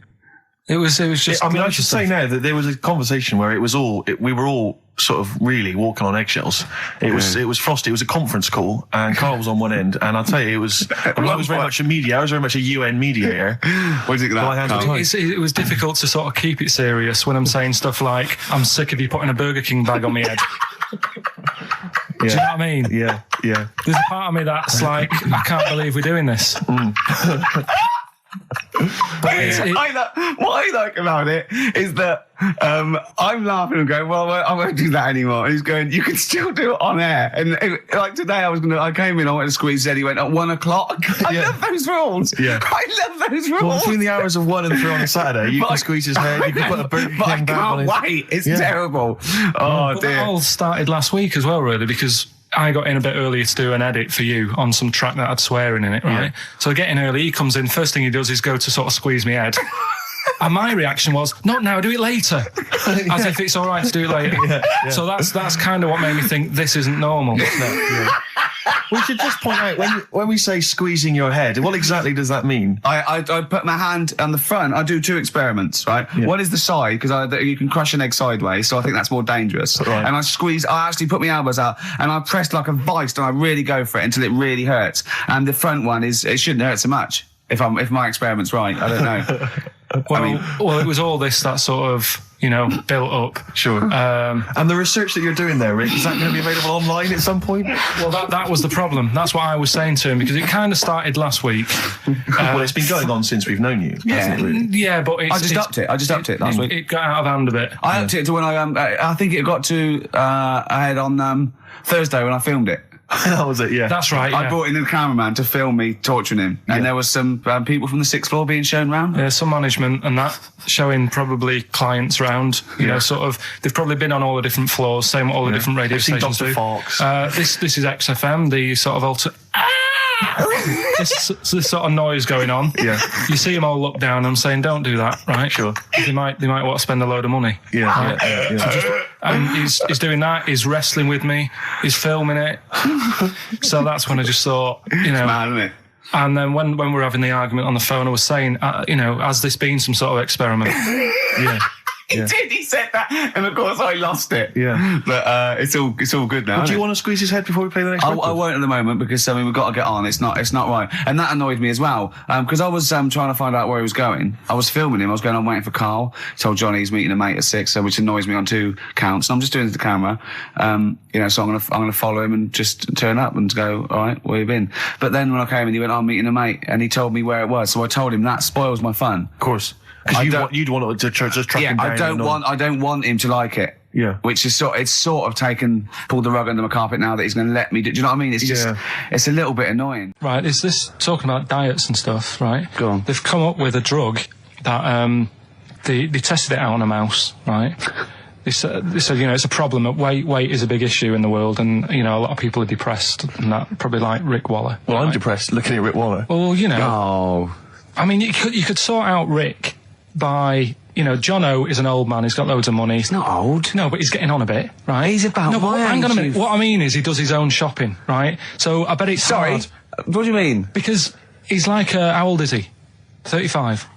It was just... I should say now that there was a conversation where we were all sort of really walking on eggshells. It was frosty. It was a conference call, and Karl was on one end. And I'll tell you, I was very much a mediator. I was very much a UN mediator. What is it that? It was difficult to sort of keep it serious when I'm saying stuff like, "I'm sick of you putting a Burger King bag on my head." Do you know what I mean? Yeah. There's a part of me that's like, I can't believe we're doing this. What I like about it is that I'm laughing and going, well, I won't do that anymore. And he's going, you can still do it on air. And like today, I came in, I went to squeeze Eddie, went at 1 o'clock. I love those rules. Yeah. I love those rules. Well, between the hours of 1 and 3 on a Saturday, you can squeeze his head, you can put a Burger King I bag on his... can't wait. It's terrible. Oh, dear. That all started last week as well, really, because I got in a bit earlier to do an edit for you on some track that had swearing in it, right? Yeah. So I get in early, he comes in, first thing he does is go to sort of squeeze me head. And my reaction was, not now, do it later. As if it's all right to do it later. Yeah. So that's kind of what made me think this isn't normal. We should just point out, when we say squeezing your head, what exactly does that mean? I put my hand on the front. I do 2 experiments, right? Yeah. One is the side, because you can crush an egg sideways, so I think that's more dangerous. Right. And I actually put my elbows out, and I press like a vice, and I really go for it until it really hurts. And the front one it shouldn't hurt so much, if my experiment's right. I don't know. Well, it was all this that sort of, built up. Sure. And the research that you're doing there, Rick, is that going to be available online at some point? Well, that was the problem. That's what I was saying to him, because it kind of started last week. Well, it's been going on since we've known you. Yeah, really? Yeah, but I just upped it last week. It got out of hand a bit. I upped it to when I think it got to ahead on Thursday when I filmed it. That was it, yeah. That's right, yeah. I brought in a cameraman to film me torturing him. And there was some people from the 6th floor being shown round. Yeah, some management and that, showing probably clients round. Sort of, they've probably been on all the different floors, saying what all the different radio stations do. Fox. This is XFM, the sort of this sort of noise going on. Yeah. You see them all look down and saying, don't do that, right? Sure. They might want to spend a load of money. Yeah. Right? Yeah. And he's doing that, he's wrestling with me, he's filming it. So that's when I just thought, It's mad, isn't it? And then when we were having the argument on the phone, I was saying, has this been some sort of experiment? Yeah. He did. He said that, and of course I lost it. Yeah, but it's all good now. Do you want to squeeze his head before we play the next record? I won't at the moment because we've got to get on. It's not right, and that annoyed me as well because I was trying to find out where he was going. I was filming him. I was going on waiting for Karl. Told Johnny he's meeting a mate at 6, which annoys me on 2 counts. And I'm just doing it to the camera, So I'm gonna follow him and just turn up and go, all right, where you been? But then when I came in, he went, I'm meeting a mate, and he told me where it was. So I told him that spoils my fun. Of course. Because you'd want to just track him down. I don't want him to like it. Yeah. Which is pulled the rug under my carpet now that he's going to let me do you know what I mean? It's just, it's a little bit annoying. Right, is this talking about diets and stuff, right? Go on. They've come up with a drug that, they tested it out on a mouse, right? They said, it's a problem that weight is a big issue in the world, and, a lot of people are depressed, and that probably like Rick Waller. Well, right? I'm depressed looking at Rick Waller. Well, Oh. I mean, you could sort out Rick by, Jono is an old man, he's got loads of money. He's not old. No, but he's getting on a bit, right? He's about my age. Hang on a minute. What I mean is he does his own shopping, right? So I bet it's hard. What do you mean? Because he's like, how old is he? 35.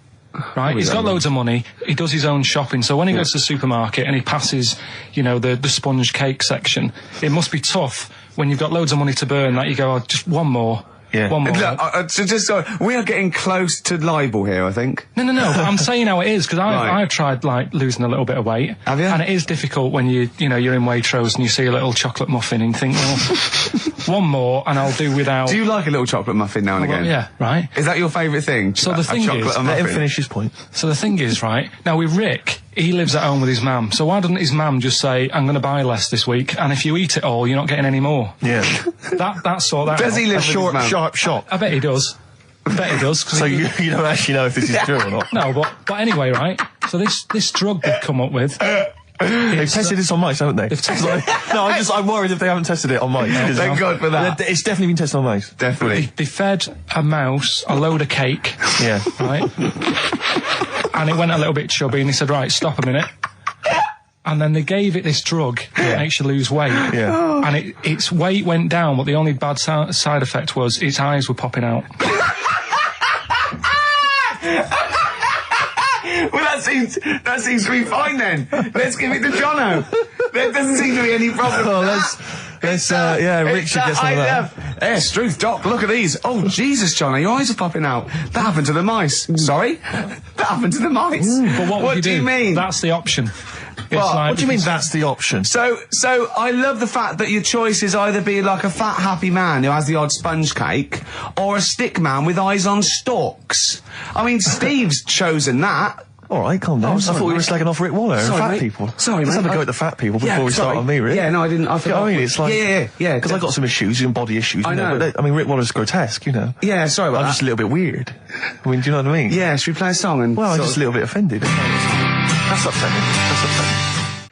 Right? He's got loads of money. He does his own shopping. So when he goes to the supermarket and he passes, the sponge cake section, it must be tough when you've got loads of money to burn that you go, just one more. Yeah. One more. Look, we are getting close to libel here, I think. No. But I'm saying how it is because I've tried losing a little bit of weight. Have you? And it is difficult when you're in Waitrose and you see a little chocolate muffin and you think, well, one more and I'll do without. Do you like a little chocolate muffin now and again? Yeah, right. Is that your favourite thing? So the thing is, let him finish his point. So the thing is, right now with Rick, he lives at home with his mum. So why doesn't his mum just say, I'm going to buy less this week, and if you eat it all, you're not getting any more? Yeah. That's sort that Does out. he live A with short, his mum? sharp shock. I bet he does. So you don't actually know if this is true or not. No, but anyway, right? So this drug they've come up with. They've tested this on mice, haven't they? They've tested I'm worried if they haven't tested it on mice. Thank God for that. It's definitely been tested on mice. Definitely. They fed a mouse a load of cake, Yeah. right? And it went a little bit chubby, and they said, right, stop a minute. And then they gave it this drug that makes you lose weight. Yeah. And its weight went down, but the only bad side effect was its eyes were popping out. Well, that seems to be fine then. Let's give it to Jono. There doesn't seem to be any problem. Oh, let's Richard gets some of that. Hey, Struth, Doc, look at these. Oh, Jesus, Jono, your eyes are popping out. That happened to the mice. Sorry? That happened to the mice. But what do you mean? That's the option. What do you mean that's the option? So I love the fact that your choice is either be like a fat, happy man who has the odd sponge cake, or a stick man with eyes on stalks. I mean, Steve's chosen that. All right, calm down. Sorry, I thought we were mate. slagging off Rick Waller and Sorry, fat mate. people. Sorry, Let's mate. have a go at the fat people before we start sorry. on me, Rick. Yeah, no, I didn't. I forgot. I mean, it's like... Yeah. Because I've got some issues and body issues. I know. But Rick Waller's grotesque, you know. Yeah, sorry about I'm that. just a little bit weird. I mean, do you know what I mean? Yeah, should we play a song and... Well, I'm sort just a little bit offended. That's upsetting.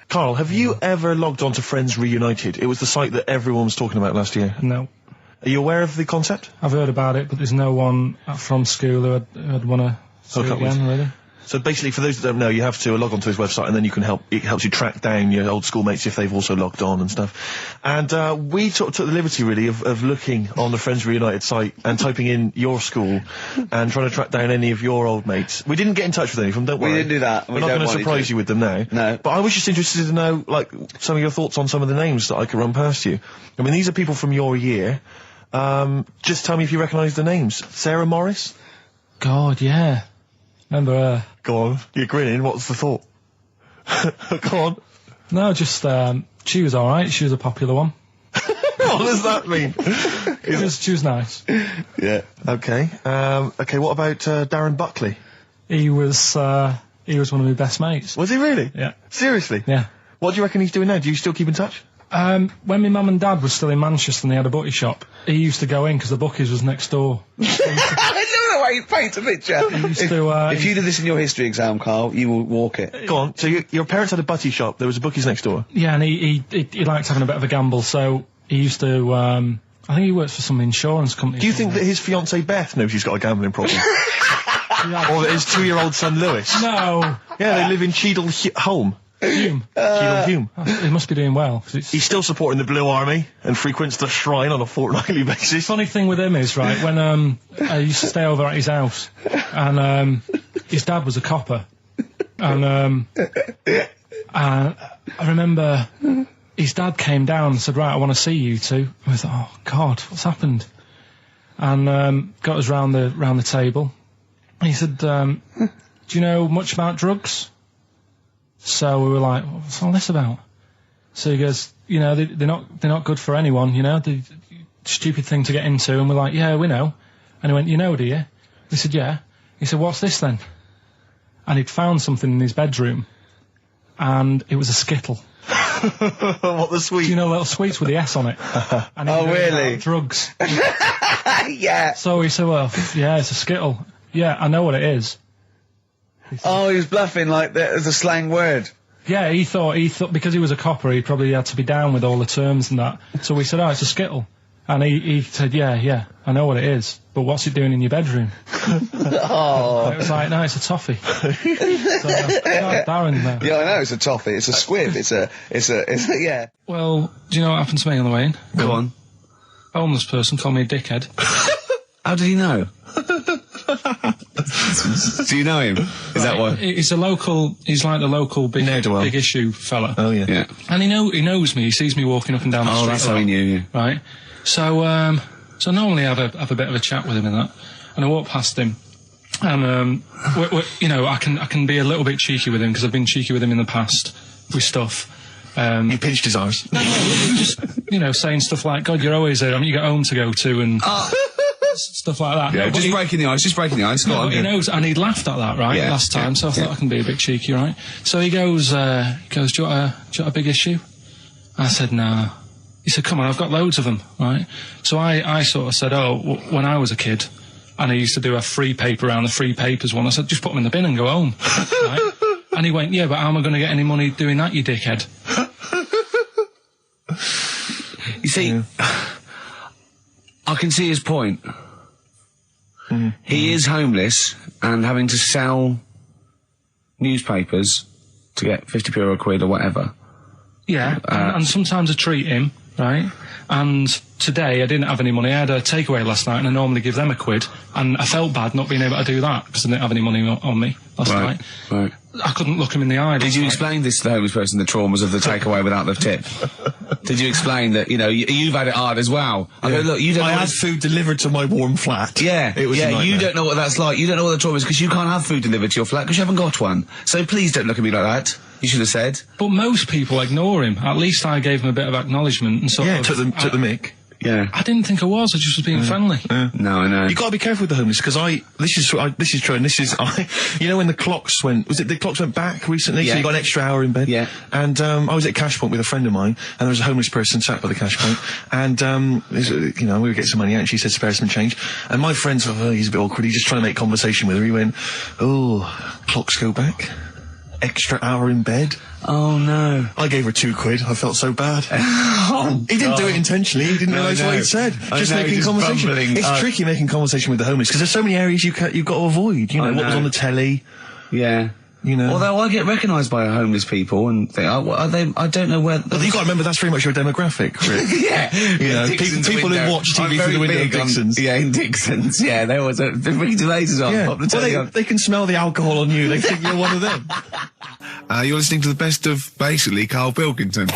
Carl, have you ever logged on to Friends Reunited? It was the site that everyone was talking about last year. No. Are you aware of the concept? I've heard about it, but there's no one from school who'd want to see Hook it up with. again, really. So basically, for those that don't know, you have to log on to his website, and then you can it helps you track down your old schoolmates if they've also logged on and stuff. And we took the liberty, really, of looking on the Friends Reunited site and typing in your school and trying to track down any of your old mates. We didn't get in touch with any of them, don't worry. We didn't do that. We're not going to surprise you with them now. No. But I was just interested to know, like, some of your thoughts on some of the names that I could run past you. I mean, these are people from your year. Just tell me if you recognise the names. Sarah Morris? God, yeah. Remember her? Go on, you're grinning. What's the thought? Go on. No, just, she was alright. She was a popular one. What does that mean? She was nice. Yeah. Okay. Okay, what about Darren Buckley? He was one of my best mates. Was he really? Yeah. Seriously? Yeah. What do you reckon he's doing now? Do you still keep in touch? When my mum and dad were still in Manchester and they had a butty shop, he used to go in because the bookies was next door. I know the way you paint a picture. If you did this in your history exam, Carl, you will walk it. Go on. So your parents had a butty shop. There was a bookies next door. Yeah, and he liked having a bit of a gamble, so he used to, I think he works for some insurance company. Do you think that his fiancée Beth knows he's got a gambling problem? Or that his 2-year-old son Lewis? No. Yeah, they live in Cheadle Holme. Hume. Cheadle Hume. He must be doing well. 'Cause it's He's still supporting the Blue Army and frequents the shrine on a fortnightly basis. funny thing with him is, right, when I used to stay over at his house, and his dad was a copper, and I remember his dad came down and said, right, I want to see you two. I was like, oh God, what's happened? And got us round the table. And he said, do you know much about drugs? So we were like, what's all this about? So he goes, you know, they're not good for anyone, you know, the stupid thing to get into. And we're like, yeah, we know. And he went, you know, do you? We said, yeah. He said, what's this then? And he'd found something in his bedroom, and it was a Skittle. What, the sweet? Do you know little sweets with the S on it? And Oh, really? Drugs. Yeah. So he said, well, yeah, it's a Skittle. Yeah, I know what it is. Oh, he was bluffing like that as a slang word. Yeah, he thought because he was a copper, he probably had to be down with all the terms and that. So we said, oh, it's a Skittle. And he said, yeah, I know what it is, but what's it doing in your bedroom? Oh. It was like, no, it's a toffee. So, Darren there. Yeah, I know, it's a toffee, it's a squib, it's a, yeah. Well, do you know what happened to me on the way in? Go on. A homeless person called me a dickhead. How did he know? Do you know him? Is that what? He's like the local big issue fella. Oh, yeah. Yeah. And he knows me, he sees me walking up and down the street. Oh, that's how he knew you. Right. So normally I have a bit of a chat with him and that, and I walk past him, and you know, I can be a little bit cheeky with him because I've been cheeky with him in the past with stuff. You pinched his arse. No, just, you know, saying stuff like, God, you're always there. I mean, you got home to go to, and stuff like that. Yeah, No, but just breaking the ice. Go on. But he knows, and he'd laughed at that, right, Yeah, last time, so I thought I can be a bit cheeky, right? So he goes, do you want a big issue? I said, nah. He said, come on, I've got loads of them, right? So I sort of said, when I was a kid, and I used to do a free paper around the free papers one, I said, just put them in the bin and go home, right? And he went, yeah, but how am I going to get any money doing that, you dickhead? You see, I can see his point. He is homeless and having to sell newspapers to get 50p or a quid or whatever. Yeah, and sometimes I treat him, right? And today I didn't have any money. I had a takeaway last night and I normally give them a quid. And I felt bad not being able to do that because I didn't have any money on me last night. Right. I couldn't look him in the eye. Did you explain this to the homeless person, the traumas of the takeaway without the tip? Did you explain that, you've had it hard as well? I go, look, you don't I know had food delivered to my warm flat. Yeah, it was a nightmare. You don't know what that's like. You don't know what the trauma is because you can't have food delivered to your flat because you haven't got one. So please don't look at me like that. You should have said. But most people ignore him. At least I gave him a bit of acknowledgement and sort of... took the mick. Yeah. I didn't think I was. I just was being friendly. No, I know. You got to be careful with the homeless because this is true, and this is when the clocks went back recently, so you got an extra hour in bed. Yeah. And I was at Cash Point with a friend of mine, and there was a homeless person sat by the Cash Point, and we were getting some money out, and she said spare some change, and my friend sort of, he's a bit awkward. He's just trying to make conversation with her. He went, clocks go back. Extra hour in bed. Oh no. I gave her £2. I felt so bad. He didn't do it intentionally. He didn't realise what he'd said. Just making conversation. Bumbling. It's tricky making conversation with the homeless because there's so many areas you've got to avoid. What was on the telly. Yeah. Although I get recognised by homeless people and think, are they? I don't know where. But you got to remember that's very much your demographic, Rick. Yeah. People who watch TV through the window of Dixon's. In Dixon's. Yeah, there was Ricky Gervais on. Yeah. Pop the telly on. They can smell the alcohol on you. They think you're one of them. You're listening to the best of, basically, Karl Pilkington.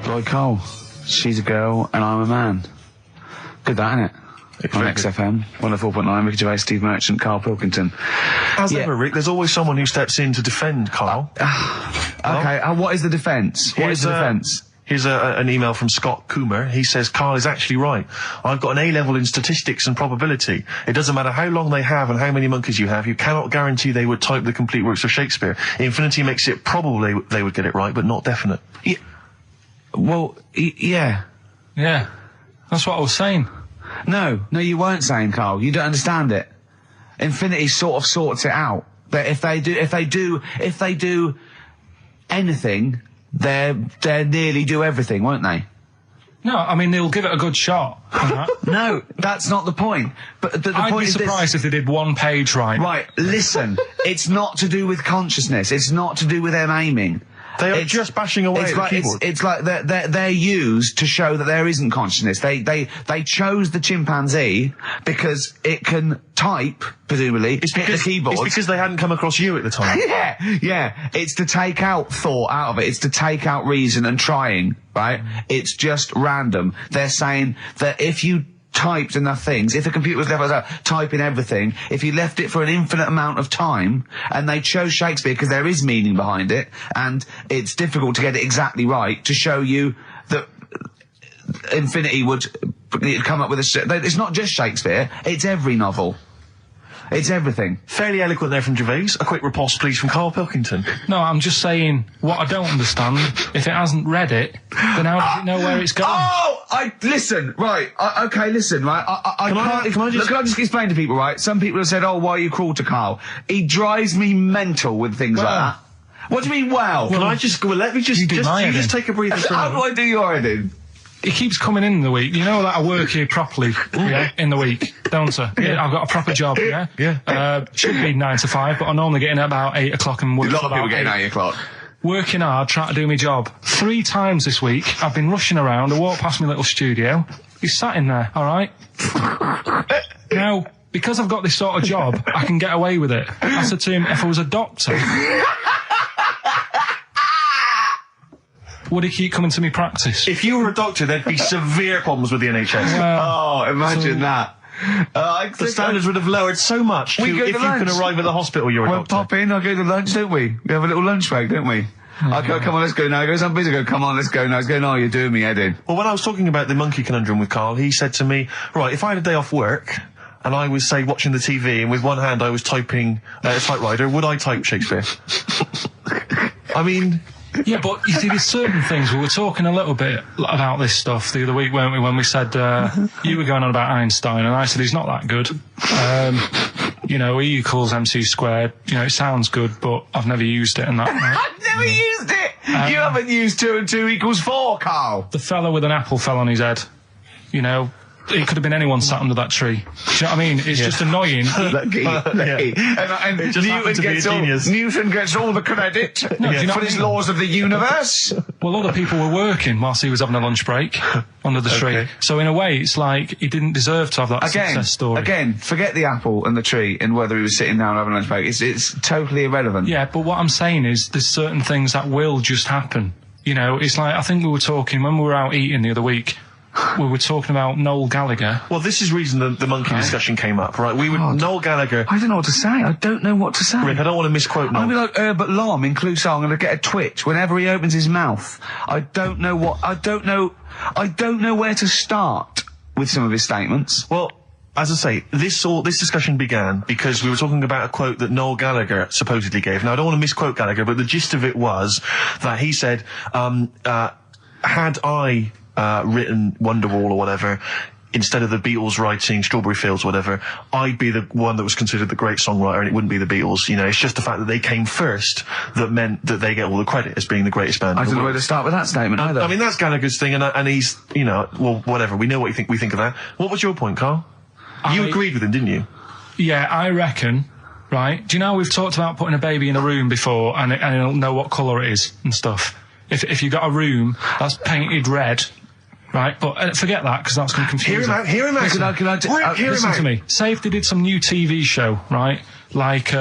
Lloyd Cole. She's a girl and I'm a man. Good that, innit? On XFM, 104.9, Ricky Gervais, Steve Merchant, Karl Pilkington. As ever, Rick, there's always someone who steps in to defend Karl. Okay, what is the defence? What is the defence? Here's an email from Scott Coomer. He says, Karl is actually right. I've got an A-level in statistics and probability. It doesn't matter how long they have and how many monkeys you have. You cannot guarantee they would type the complete works of Shakespeare. Infinity makes it probable they would get it right, but not definite. Yeah. Well, yeah. Yeah. That's what I was saying. No, you weren't saying, Karl. You don't understand it. Infinity sort of sorts it out. That if they do anything, they nearly do everything, won't they? No, I mean, they'll give it a good shot. No, that's not the point. But the I'd point be is surprised if they did one page right. Right, listen. It's not to do with consciousness. It's not to do with them aiming. They are just bashing away at the keyboard. It's like they're used to show that there isn't consciousness. They chose the chimpanzee because it can type, presumably, hit the keyboard. It's because they hadn't come across you at the time. Yeah. It's to take out thought out of it. It's to take out reason and trying, right? It's just random. They're saying that if you typed enough things, if the computer was left typing everything, if you left it for an infinite amount of time, and they chose Shakespeare because there is meaning behind it, and it's difficult to get it exactly right, to show you that Infinity would come up with it's not just Shakespeare, it's every novel. It's everything. Fairly eloquent there from Gervais. A quick riposte, please, from Karl Pilkington. No, I'm just saying, what I don't understand, if it hasn't read it, then how does it know where it's going? Listen, right, listen, right, Can I just explain to people, right? Some people have said, why are you cruel to Karl? He drives me mental with things like that. What do you mean, well? Let me just take a breather for a How do I do your editing? He keeps coming in the week. You know that I work here properly, in the week, don't I? Yeah, I've got a proper job, Yeah. Should be 9 to 5, but I normally get in at about 8 o'clock and work. A lot of people about getting 8 o'clock. Working hard, trying to do my job. 3 times this week, I've been rushing around. I walked past my little studio. He's sat in there, all right? Now, because I've got this sort of job, I can get away with it. I said to him, if I was a doctor, would he keep coming to me practice? If you were a doctor, there'd be severe problems with the NHS. Imagine that. The standards would have lowered so much if you can arrive at the hospital, you're a doctor. We'll pop in, I'll go to lunch, don't we? We have a little lunch break, don't we? I go, come on, let's go now. He goes, I'm busy. I go, come on, let's go now. He's going, oh, you're doing me head in. Well, when I was talking about the monkey conundrum with Karl, he said to me, right, if I had a day off work and I was, say, watching the TV and with one hand I was typing a typewriter, would I type Shakespeare? I mean... Yeah, but you see, there's certain things. We were talking a little bit about this stuff the other week, weren't we, when we said, you were going on about Einstein, and I said he's not that good. You know, E equals MC squared. You know, it sounds good, but I've never used it and that. I've never used it! You haven't used 2 and 2 equals 4, Karl! The fella with an apple fell on his head. You know, it could have been anyone sat under that tree. Do you know what I mean? It's just annoying. Lucky. And It just happened to be a genius. Newton gets all the credit do you know for what I his mean? laws of the universe. Well, other people were working whilst he was having a lunch break under the tree. So in a way, it's like he didn't deserve to have that success story. Again, forget the apple and the tree and whether he was sitting down having a lunch break. It's totally irrelevant. Yeah, but what I'm saying is there's certain things that will just happen. You know, it's like, I think we were talking, when we were out eating the other week, we were talking about Noel Gallagher. Well, this is the reason the monkey discussion came up, right? We would Noel Gallagher. I don't know what to say. I don't know what to say. Rick, I don't want to misquote Noel. I'll be like Herbert Lom in Clue Song, and I get a twitch whenever he opens his mouth. I don't know where to start with some of his statements. Well, as I say, this discussion began because we were talking about a quote that Noel Gallagher supposedly gave. Now, I don't want to misquote Gallagher, but the gist of it was that he said, had I written Wonderwall or whatever, instead of the Beatles writing Strawberry Fields or whatever, I'd be the one that was considered the great songwriter and it wouldn't be the Beatles. You know, it's just the fact that they came first that meant that they get all the credit as being the greatest band. I don't know where to start with that statement either. I mean, that's Gallagher's thing, and he's, you know, well, whatever. We know what we think of that. What was your point, Karl? You agreed with him, didn't you? Yeah, I reckon, right? Do you know we've talked about putting a baby in a room before and it'll know what colour it is and stuff? If you've got a room that's painted red, right? But forget that, because that's going to confuse Hear him out. Listen to me. Say if they did some new TV show, right? Like,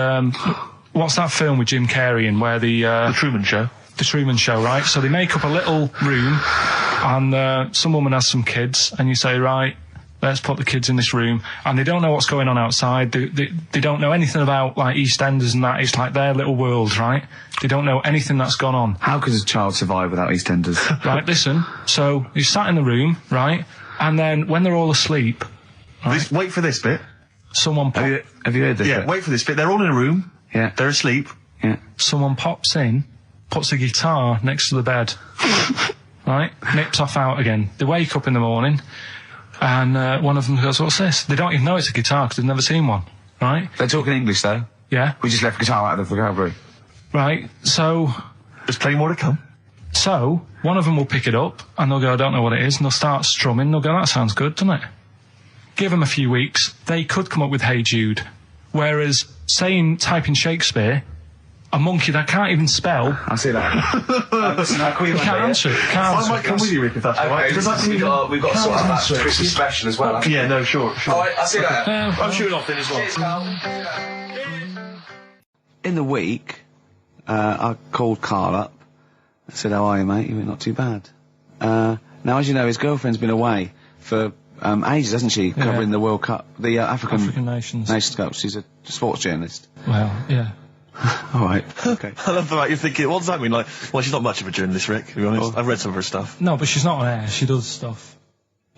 what's that film with Jim Carrey in where The Truman Show. The Truman Show, right? So they make up a little room and some woman has some kids and you say, right, let's put the kids in this room, and they don't know what's going on outside. They don't know anything about, like, EastEnders and that. It's like their little world, right? They don't know anything that's gone on. How could a child survive without EastEnders? Right, listen. So he's sat in the room, right? And then when they're all asleep, right, Wait for this bit. someone Have you heard this? Yeah, bit? wait for this bit. They're all in a room. Yeah. They're asleep. Yeah. someone pops in, puts a guitar next to the bed, right? Nips off out again. They wake up in the morning, and one of them goes, "What's this?" They don't even know it's a guitar because they've never seen one, right? They're talking English though. Yeah. We just left guitar out of the vocabulary. Right. So There's plenty more to come. one of them will pick it up and they'll go, "I don't know what it is," and they'll start strumming. They'll go, "That sounds good, doesn't it?" Give them a few weeks, they could come up with Hey Jude. Whereas, typing Shakespeare, a monkey that can't even spell, I see that. Listen, can't answer it. I might come with you, Rick, if that's all right. Because we've got to sort out that Christmas special as well. Yeah, no, sure. Alright, I see that. I'm shooting off then as well. Cheers, Karl. In the week, I called Karl up. I said, "How are you, mate?" He went, "Not too bad." Now, as you know, his girlfriend's been away for ages, hasn't she? Covering the World Cup, the African Nations Cup. She's a sports journalist. Well, yeah. All right. Okay. I love the fact you're thinking, what does that mean? Like, well, she's not much of a journalist, Rick, to be honest. I've read some of her stuff. No, but she's not on air. She does stuff,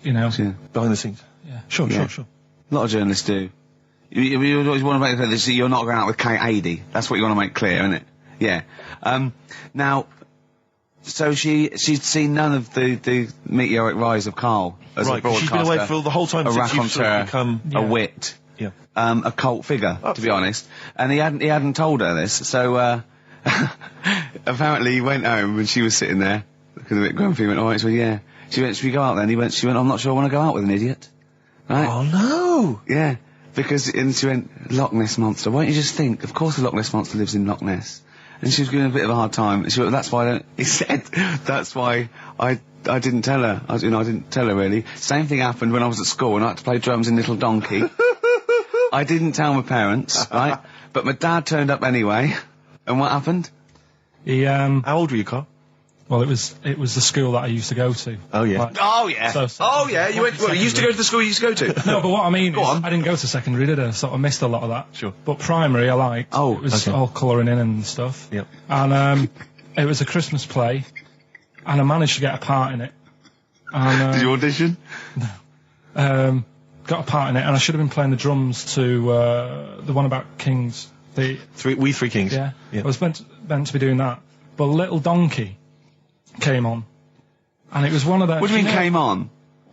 you know. Yeah. Behind the scenes. Yeah. Sure. A lot of journalists do. You always want to make clear that you're not going out with Kate Adie. That's what you want to make clear, isn't it? Yeah. Now, so she'd seen none of the meteoric rise of Karl as a broadcaster. She's been away for the whole time a since you've sort of raconteur, become... a wit, Yeah. a cult figure, to be honest. And he hadn't told her this, so apparently he went home and she was sitting there, looking a bit grumpy. He went, "All right," so yeah. She went, "Should we go out then?" She went, "I'm not sure I want to go out with an idiot." Right? Oh, no! Yeah. And she went, "Loch Ness Monster. Why don't you just think, of course the Loch Ness Monster lives in Loch Ness." And she was giving a bit of a hard time. And she went, "That's why that's why I didn't tell her. I didn't tell her really." Same thing happened when I was at school and I had to play drums in Little Donkey. I didn't tell my parents, right? But my dad turned up anyway. And what happened? He How old were you, Karl? well, it was the school that I used to go to. Oh, yeah. Like, Oh yeah. So- You went. Well, you used to go to the school you used to go to. No, but what I mean is, on. I didn't go to secondary, did I? So I missed a lot of that. Sure. But primary, I liked. Oh, it was okay. all colouring in and stuff. Yep. And it was a Christmas play, and I managed to get a part in it. And, Did you audition? got a part in it, and I should have been playing the drums to the one about Kings. We Three Kings. Yeah. I was meant to be doing that, but Little Donkey came on, and it was one of those. What do you mean came on?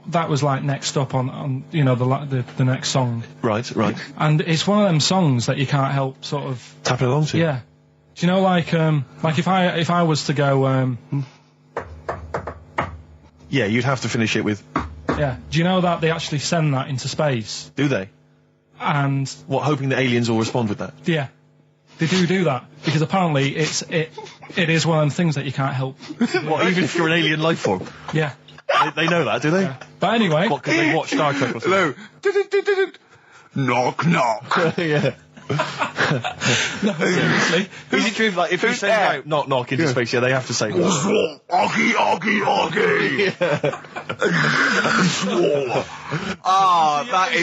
That was like next up on the next song. Right. And it's one of them songs that you can't help sort of Tapping along to. Yeah. Do you know like if I was to go Yeah, you'd have to finish it with. Yeah. Do you know that they actually send that into space? Do they? And what, hoping that aliens will respond with that? Yeah. They do that because apparently it is one of them things that you can't help. What, even if you're an alien life form? Yeah. They know that, do they? Yeah. But anyway, what, because they watch Star Trek or something? Hello. Knock, knock. Yeah. No, seriously. Is it true, like, if you send out knock knock into space, they have to say Oggy, oggy, oggy. Oh, that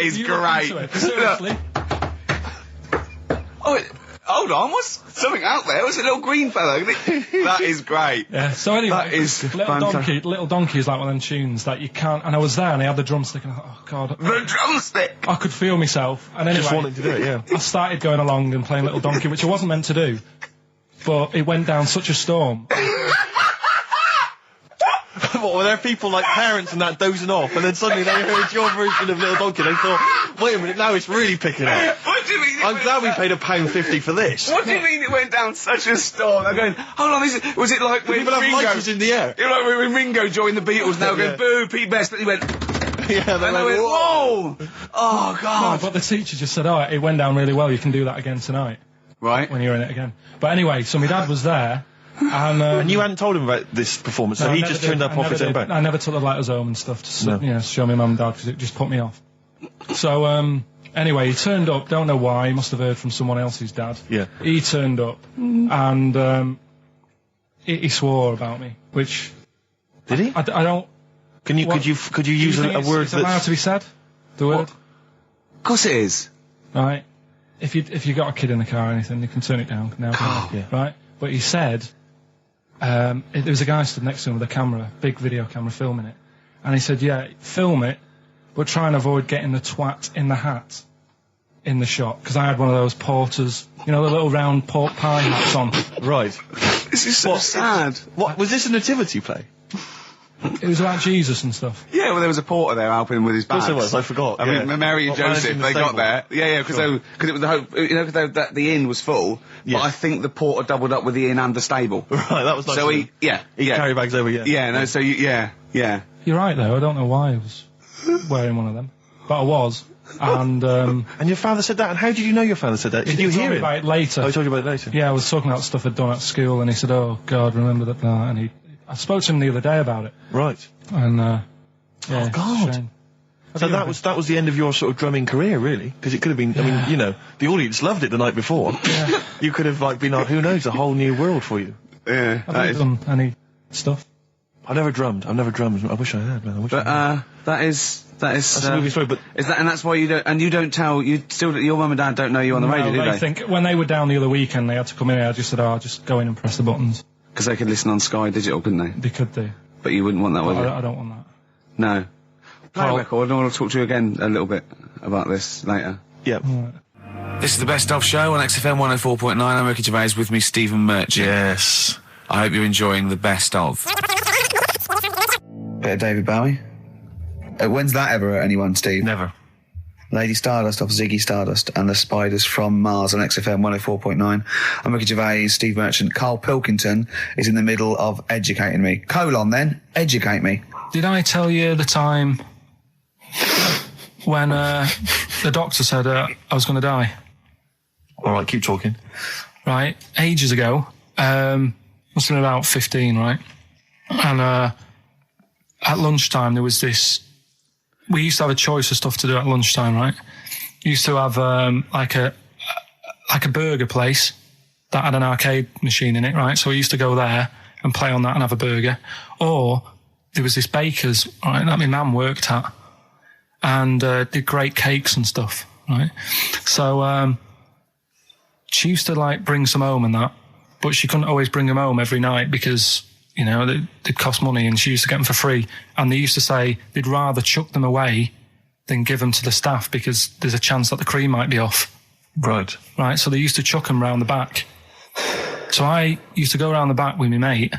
is great. Seriously. Oh, hold on, what's something out there? What's a little green fellow? That is great. Yeah, so anyway, that is Little Donkey is like one of them tunes that you can't, and I was there and I had the drumstick and I thought, oh god. The drumstick! I could feel myself. And anyway, just wanting to do it, yeah. I started going along and playing Little Donkey, which I wasn't meant to do, but it went down such a storm. What, were there people like parents and that dozing off, and then suddenly they heard your version of Little Donkey, and they thought, wait a minute, now it's really picking up. What do you mean? I'm glad we paid £1.50 for this. What do you mean it went down such a storm? They're going, hold on, was it like when People have Ringo... lighters in the air. You know, like when Ringo joined the Beatles, now going, boo, Pete Best, but he went... Yeah, and they went, whoa! Oh, God. No, but the teacher just said, oh, it went down really well, you can do that again tonight. Right. When you're in it again. But anyway, so my dad was there, and you hadn't told him about this performance, so he just turned up off his own back. I never took the letters home and stuff to show my mum and dad, because it just put me off. So, anyway, he turned up, don't know why, he must have heard from someone else's dad. Yeah. He turned up, and he swore about me, which... Did he? I don't... Could you use a word that's allowed to be said? The word? Of course it is. Right. If you got a kid in the car or anything, you can turn it down now. Yeah. Right? But he said... there was a guy stood next to him with a camera, big video camera, filming it. And he said, yeah, film it, but try and avoid getting the twat in the hat in the shot. Because I had one of those porters, you know, the little round pork pie hats on. Right. This is so sad. What, was this a nativity play? It was about Jesus and stuff. Yeah, well, there was a porter there helping him with his bags. Of course there was, I forgot. I mean, Mary and Joseph, they got there. Yeah, because it was the hope, you know, because the inn was full. Yes. But I think the porter doubled up with the inn and the stable. Right, that was nice. So he carry bags over, yeah. Yeah, no, so yeah. You're right, though. I don't know why I was wearing one of them. But I was. And your father said that? And how did you know your father said that? Did you hear it? About it later. Oh, he told you about it later? Yeah, I was talking about stuff I'd done at school, and he said, oh, God, remember that. And I spoke to him the other day about it. Right. And, yeah. Oh, God. So that was the end of your sort of drumming career, really? Because it could have been, I mean, you know, the audience loved it the night before. Yeah. You could have, like, been on, who knows, a whole new world for you. Yeah. I've never done any stuff. I've never drummed. I wish I had, man. That's a movie story, but... Is that, and that's why you don't tell, your mum and dad don't know you on the radio, do they? They think, when they were down the other weekend, they had to come in here, I just said, I'll just go in and press the buttons. Because they could listen on Sky Digital, couldn't they? They could do. But you wouldn't want that, would you? I don't want that. No. Play a record, and I want to talk to you again a little bit about this later. Yeah. Right. This is the Best Of Show on XFM 104.9. I'm Ricky Gervais, with me Stephen Merchant. Yes. I hope you're enjoying the Best Of. Bit of David Bowie. When's that ever at anyone, Steve? Never. Lady Stardust off Ziggy Stardust and the Spiders from Mars on XFM 104.9. I'm Ricky Gervais, Steve Merchant. Karl Pilkington is in the middle of educating me. Then, educate me. Did I tell you the time when the doctor said I was going to die? All right, keep talking. Right, ages ago. Must have been about 15, right? And at lunchtime there was this... We used to have a choice of stuff to do at lunchtime, right? We used to have like a burger place that had an arcade machine in it, right? So we used to go there and play on that and have a burger. Or there was this baker's, right, that my mum worked at, and did great cakes and stuff, right? So she used to like bring some home and that, but she couldn't always bring them home every night because, you know, they'd cost money, and she used to get them for free. And they used to say they'd rather chuck them away than give them to the staff because there's a chance that the cream might be off. Right. Right, so they used to chuck them round the back. So I used to go around the back with my mate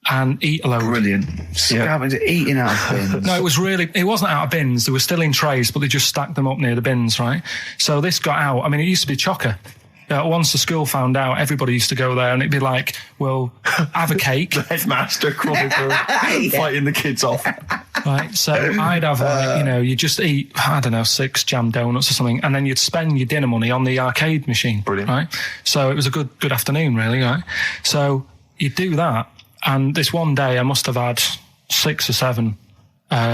and eat a load. Brilliant. Eating out of bins. No, it wasn't out of bins. They were still in trays, but they just stacked them up near the bins, right? So this got out. I mean, it used to be chocker. Once the school found out, everybody used to go there, and it'd be like, well, have a cake. The headmaster crawling through, fighting the kids off. Right, so I'd have, like, you know, you just eat, I don't know, 6 jam donuts or something, and then you'd spend your dinner money on the arcade machine. Brilliant. Right? So it was a good afternoon, really, right? So you'd do that, and this one day I must have had 6 or 7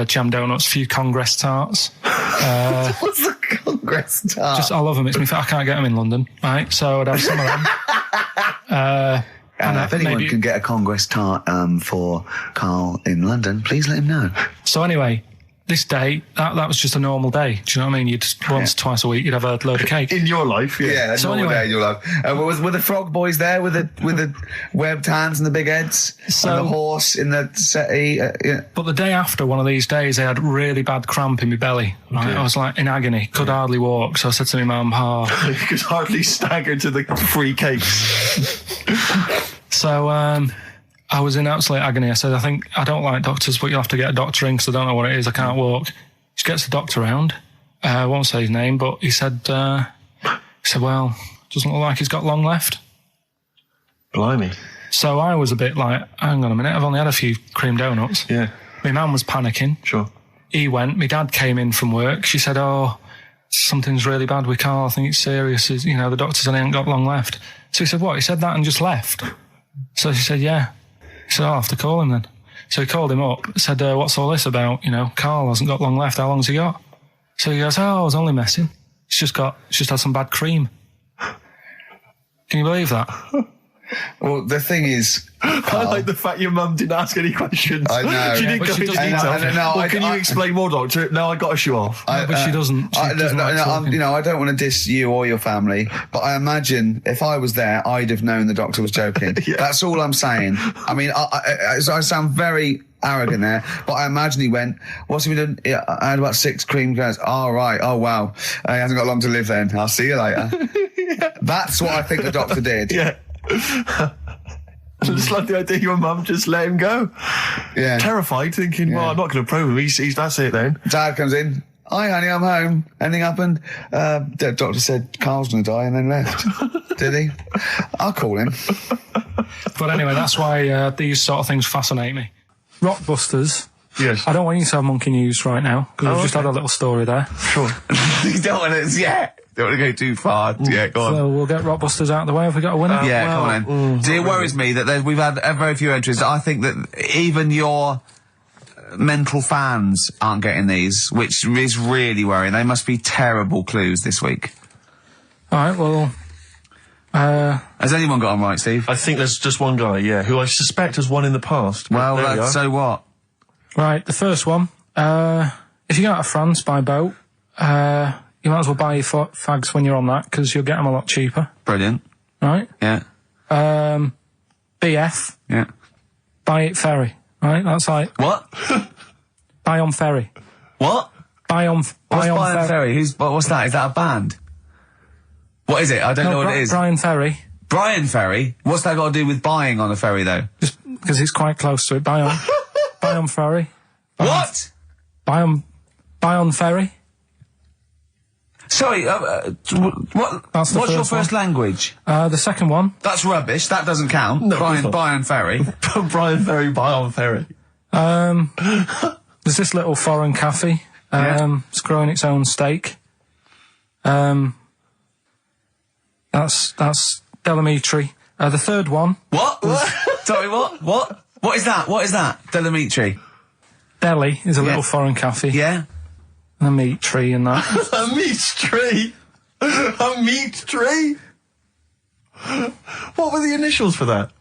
jam donuts, a few Congress tarts. What's the Congress tart? I love them. I can't get them in London, right? So I'd have some of them. If anyone can get a Congress tart for Karl in London, please let him know. So anyway, this day, that was just a normal day. Do you know what I mean? You'd twice a week, you'd have a load of cake. In your life, yeah. Yeah, So normal anyway- day in your life. Were the frog boys there with the webbed hands and the big heads? So- and the horse in the settee? Yeah. But the day after one of these days, I had really bad cramp in my belly. Right? I was like in agony, could hardly walk. So I said to my mum, You could hardly stagger to the free cakes. So I was in absolute agony. I said, I don't like doctors, but you'll have to get a doctor in because I don't know what it is. I can't walk. She gets the doctor round. I won't say his name, but he said, well, doesn't look like he's got long left. Blimey. So I was a bit like, hang on a minute, I've only had a few cream donuts. Yeah. My mum was panicking. Sure. He went. My dad came in from work. She said, something's really bad with Karl. I think it's serious. You know, the doctor said he ain't got long left. So he said, what? He said that and just left. So she said, yeah. He said, I'll have to call him then. So he called him up, said, what's all this about? You know, Karl hasn't got long left. How long's he got? So he goes, I was only messing. He's just had some bad cream. Can you believe that? Well, the thing is, I like the fact your mum didn't ask any questions. I know. She didn't But go she into doesn't detail. know. Can you explain more, doctor? No, I got to show off. But she doesn't. She doesn't like talking. you know, I don't want to diss you or your family, but I imagine if I was there, I'd have known the doctor was joking. Yeah. That's all I'm saying. I mean, I sound very arrogant there, but I imagine he went, what's he been doing? Yeah, I had about 6 cream cones. Oh, right. Oh, wow. He hasn't got long to live then. I'll see you later. Yeah. That's what I think the doctor did. Yeah. I just like the idea your mum just let him go. Yeah. Terrified, thinking, well, I'm not going to probe him. He's that's it then. Dad comes in. Hi, honey, I'm home. Anything happened? The doctor said Karl's going to die and then left. Did he? I'll call him. But anyway, that's why these sort of things fascinate me. Rockbusters. Yes. I don't want you to have monkey news right now because we've just had a little story there. Sure. You don't want to, don't want to go too far. Yeah, go on. So we'll get Rockbusters out of the way. Have we got a winner? Come on then. See, it worries me that we've had very few entries. I think that even your mental fans aren't getting these, which is really worrying. They must be terrible clues this week. All right, well... Has anyone got them right, Steve? I think there's just one guy, who I suspect has won in the past. Well, There we are. so what? Right, the first one. If you go out of France by boat, you might as well buy your fags when you're on that, because you'll get them a lot cheaper. Brilliant. Right? Yeah. BF, Yeah. buy it ferry. Right? That's like, What? buy on ferry. What? Buy on What's Brian Ferry? What's that? Is that a band? What is it? I don't know what it is. Brian Ferry. Brian Ferry? What's that got to do with buying on a ferry, though? Just because it's quite close to it. Buy on ferry. What? Buy on ferry. Sorry, That's the what's your first first language? The second one. That's rubbish. That doesn't count. No, it's not. Brian Ferry. Brian Ferry, Brian Ferry. There's this little foreign cafe. It's growing its own steak. That's Delamitri. The third one. What? Sorry, what? What? What is that? What is that? Delamitri. Delhi is a little foreign cafe. Yeah? And a meat tree and that. A meat tree? A meat tree? What were the initials for that?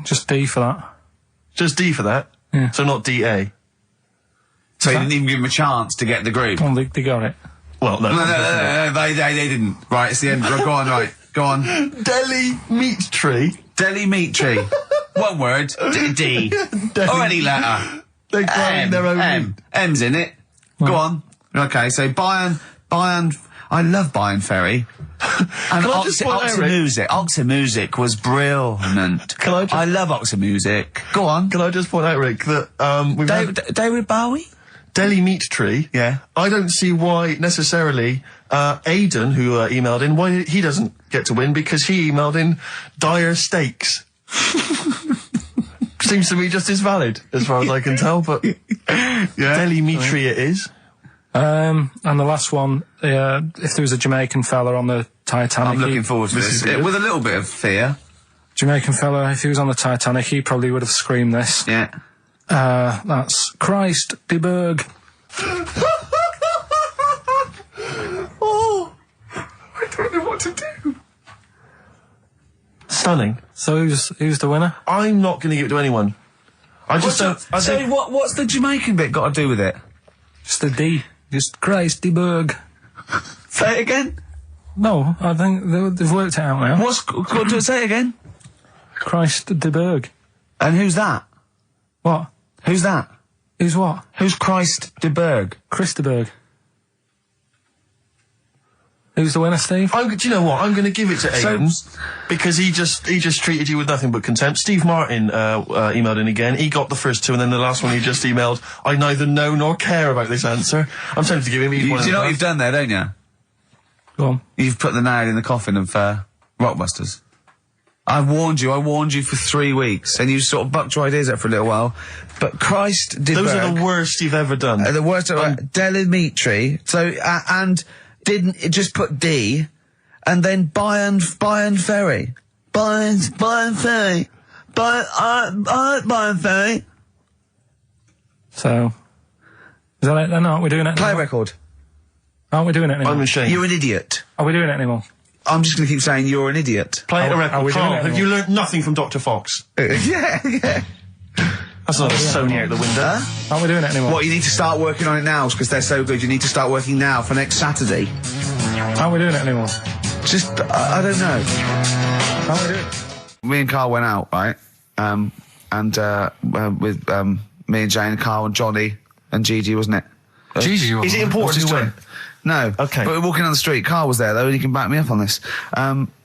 Just D for that. Just D for that? Yeah. So not DA? So you didn't even give him a chance to get the group? Well, they got it. Well, no. No, they didn't. Right, it's the end. Go on, right. Go on. Delhi meat tree? Delimitri. One word. D. Or any letter. They find their own. M. M's in it. Go on. Okay, so Bayern. I love Bayern Ferry. And Oxymusic was brilliant. I love Oxymusic. Go on. Can I just point out, Rick, that we've David Bowie? Delimitri. Yeah. I don't see why necessarily Aidan, who emailed in, why he doesn't get to win, because he emailed in dire stakes. Seems to be just as valid, as far as I can tell, but Delimitri it is. And the last one, if there was a Jamaican fella on the Titanic... I'm looking forward to this. With a little bit of fear. Jamaican fella, if he was on the Titanic, he probably would have screamed this. Yeah. That's Christ de Berg. Oh, I don't know what to do. Stunning. So who's the winner? I'm not going to give it to anyone. I just don't... What's the Jamaican bit got to do with it? Just the D. Just Christ de Berg. Say it again. No, I think they've worked it out now. Say it again. Christ de Berg. And who's that? What? Who's that? Who's what? Who's Christ de Berg? Chris de Berg. Who's the winner, Steve? Do you know what? I'm going to give it to Aidan because he just treated you with nothing but contempt. Steve Martin emailed in again. He got the first two, and then the last one he just emailed. I neither know nor care about this answer. I'm tempted to give him each one. Do you know what you've done there, don't you? Go on. You've put the nail in the coffin of Rockbusters. I warned you for 3 weeks, and you sort of bucked your ideas up for a little while. But Christ de Berg... Those are the worst you've ever done. The worst... Delimitri. So, and... Didn't it just put D, and then Bayern Ferry. Bayern Ferry. Bayern Ferry. So, is that it then? Aren't we doing it Play anymore? record. Aren't we doing it anymore? I'm ashamed. You're an idiot. Are we doing it anymore? I'm just going to keep saying you're an idiot. Play a Are record. we doing Carl, it have anymore? you learnt nothing from Dr. Fox? Yeah. That's not Sony out the window. Aren't we doing it anymore? What, you need to start working on it now, because they're so good. You need to start working now for next Saturday. Aren't we doing it anymore? Just, I don't know. Aren't we doing it? Me and Carl went out, right? With me and Jane, Carl and Johnny and Gigi, wasn't it? Gigi, is it important to win? No. Okay. But we're walking on the street. Carl was there, though, and he can back me up on this.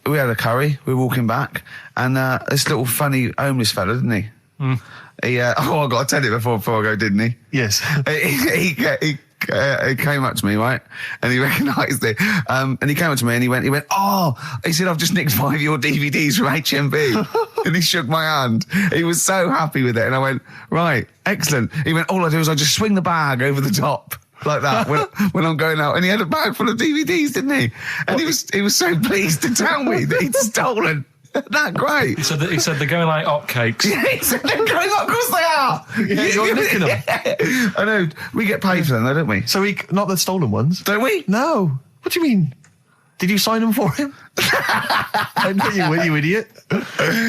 We had a curry. We were walking back, and this little funny homeless fella, didn't he? Mm. He, I got to tell it before I go, didn't he? Yes. He came up to me, right? And he recognised it. And he came up to me and he went, he said, I've just nicked 5 of your DVDs from HMV. And he shook my hand. He was so happy with it. And I went, right, excellent. He went, all I do is I just swing the bag over the top. Like that when I'm going out. And he had a bag full of DVDs, didn't he? And he was so pleased to tell me that he'd stolen. That great. He said they're going like hotcakes. Yeah, he said they're going up, of course they are. Yeah, you're nicking them. I know. We get paid for them though, don't we? So not the stolen ones? Don't we? No. What do you mean? Did you sign them for him? I know you idiot.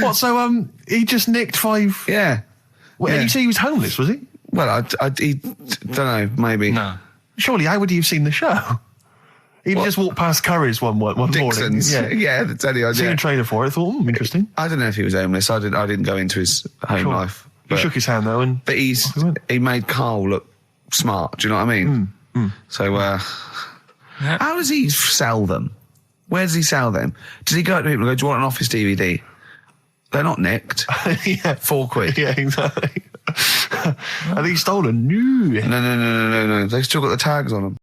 What, so he just nicked 5... Yeah. Well, Yeah. Did you say he was homeless, was he? Well, he don't know, maybe. No. Surely, how would he have seen the show? He'd just walk past Curry's one Dixon's. morning. Yeah, that's any Seen idea. a trailer for it. Thought, interesting. I don't know if he was homeless. I didn't go into his home Sure. life. He shook his hand though, and But off he went. he made Carl look smart. Do you know what I mean? So, how does he sell them? Where does he sell them? Does he go up to people and go, do you want an office DVD? They're not nicked. yeah, £4. yeah, exactly. Are these stolen? No. No. They've still got the tags on them.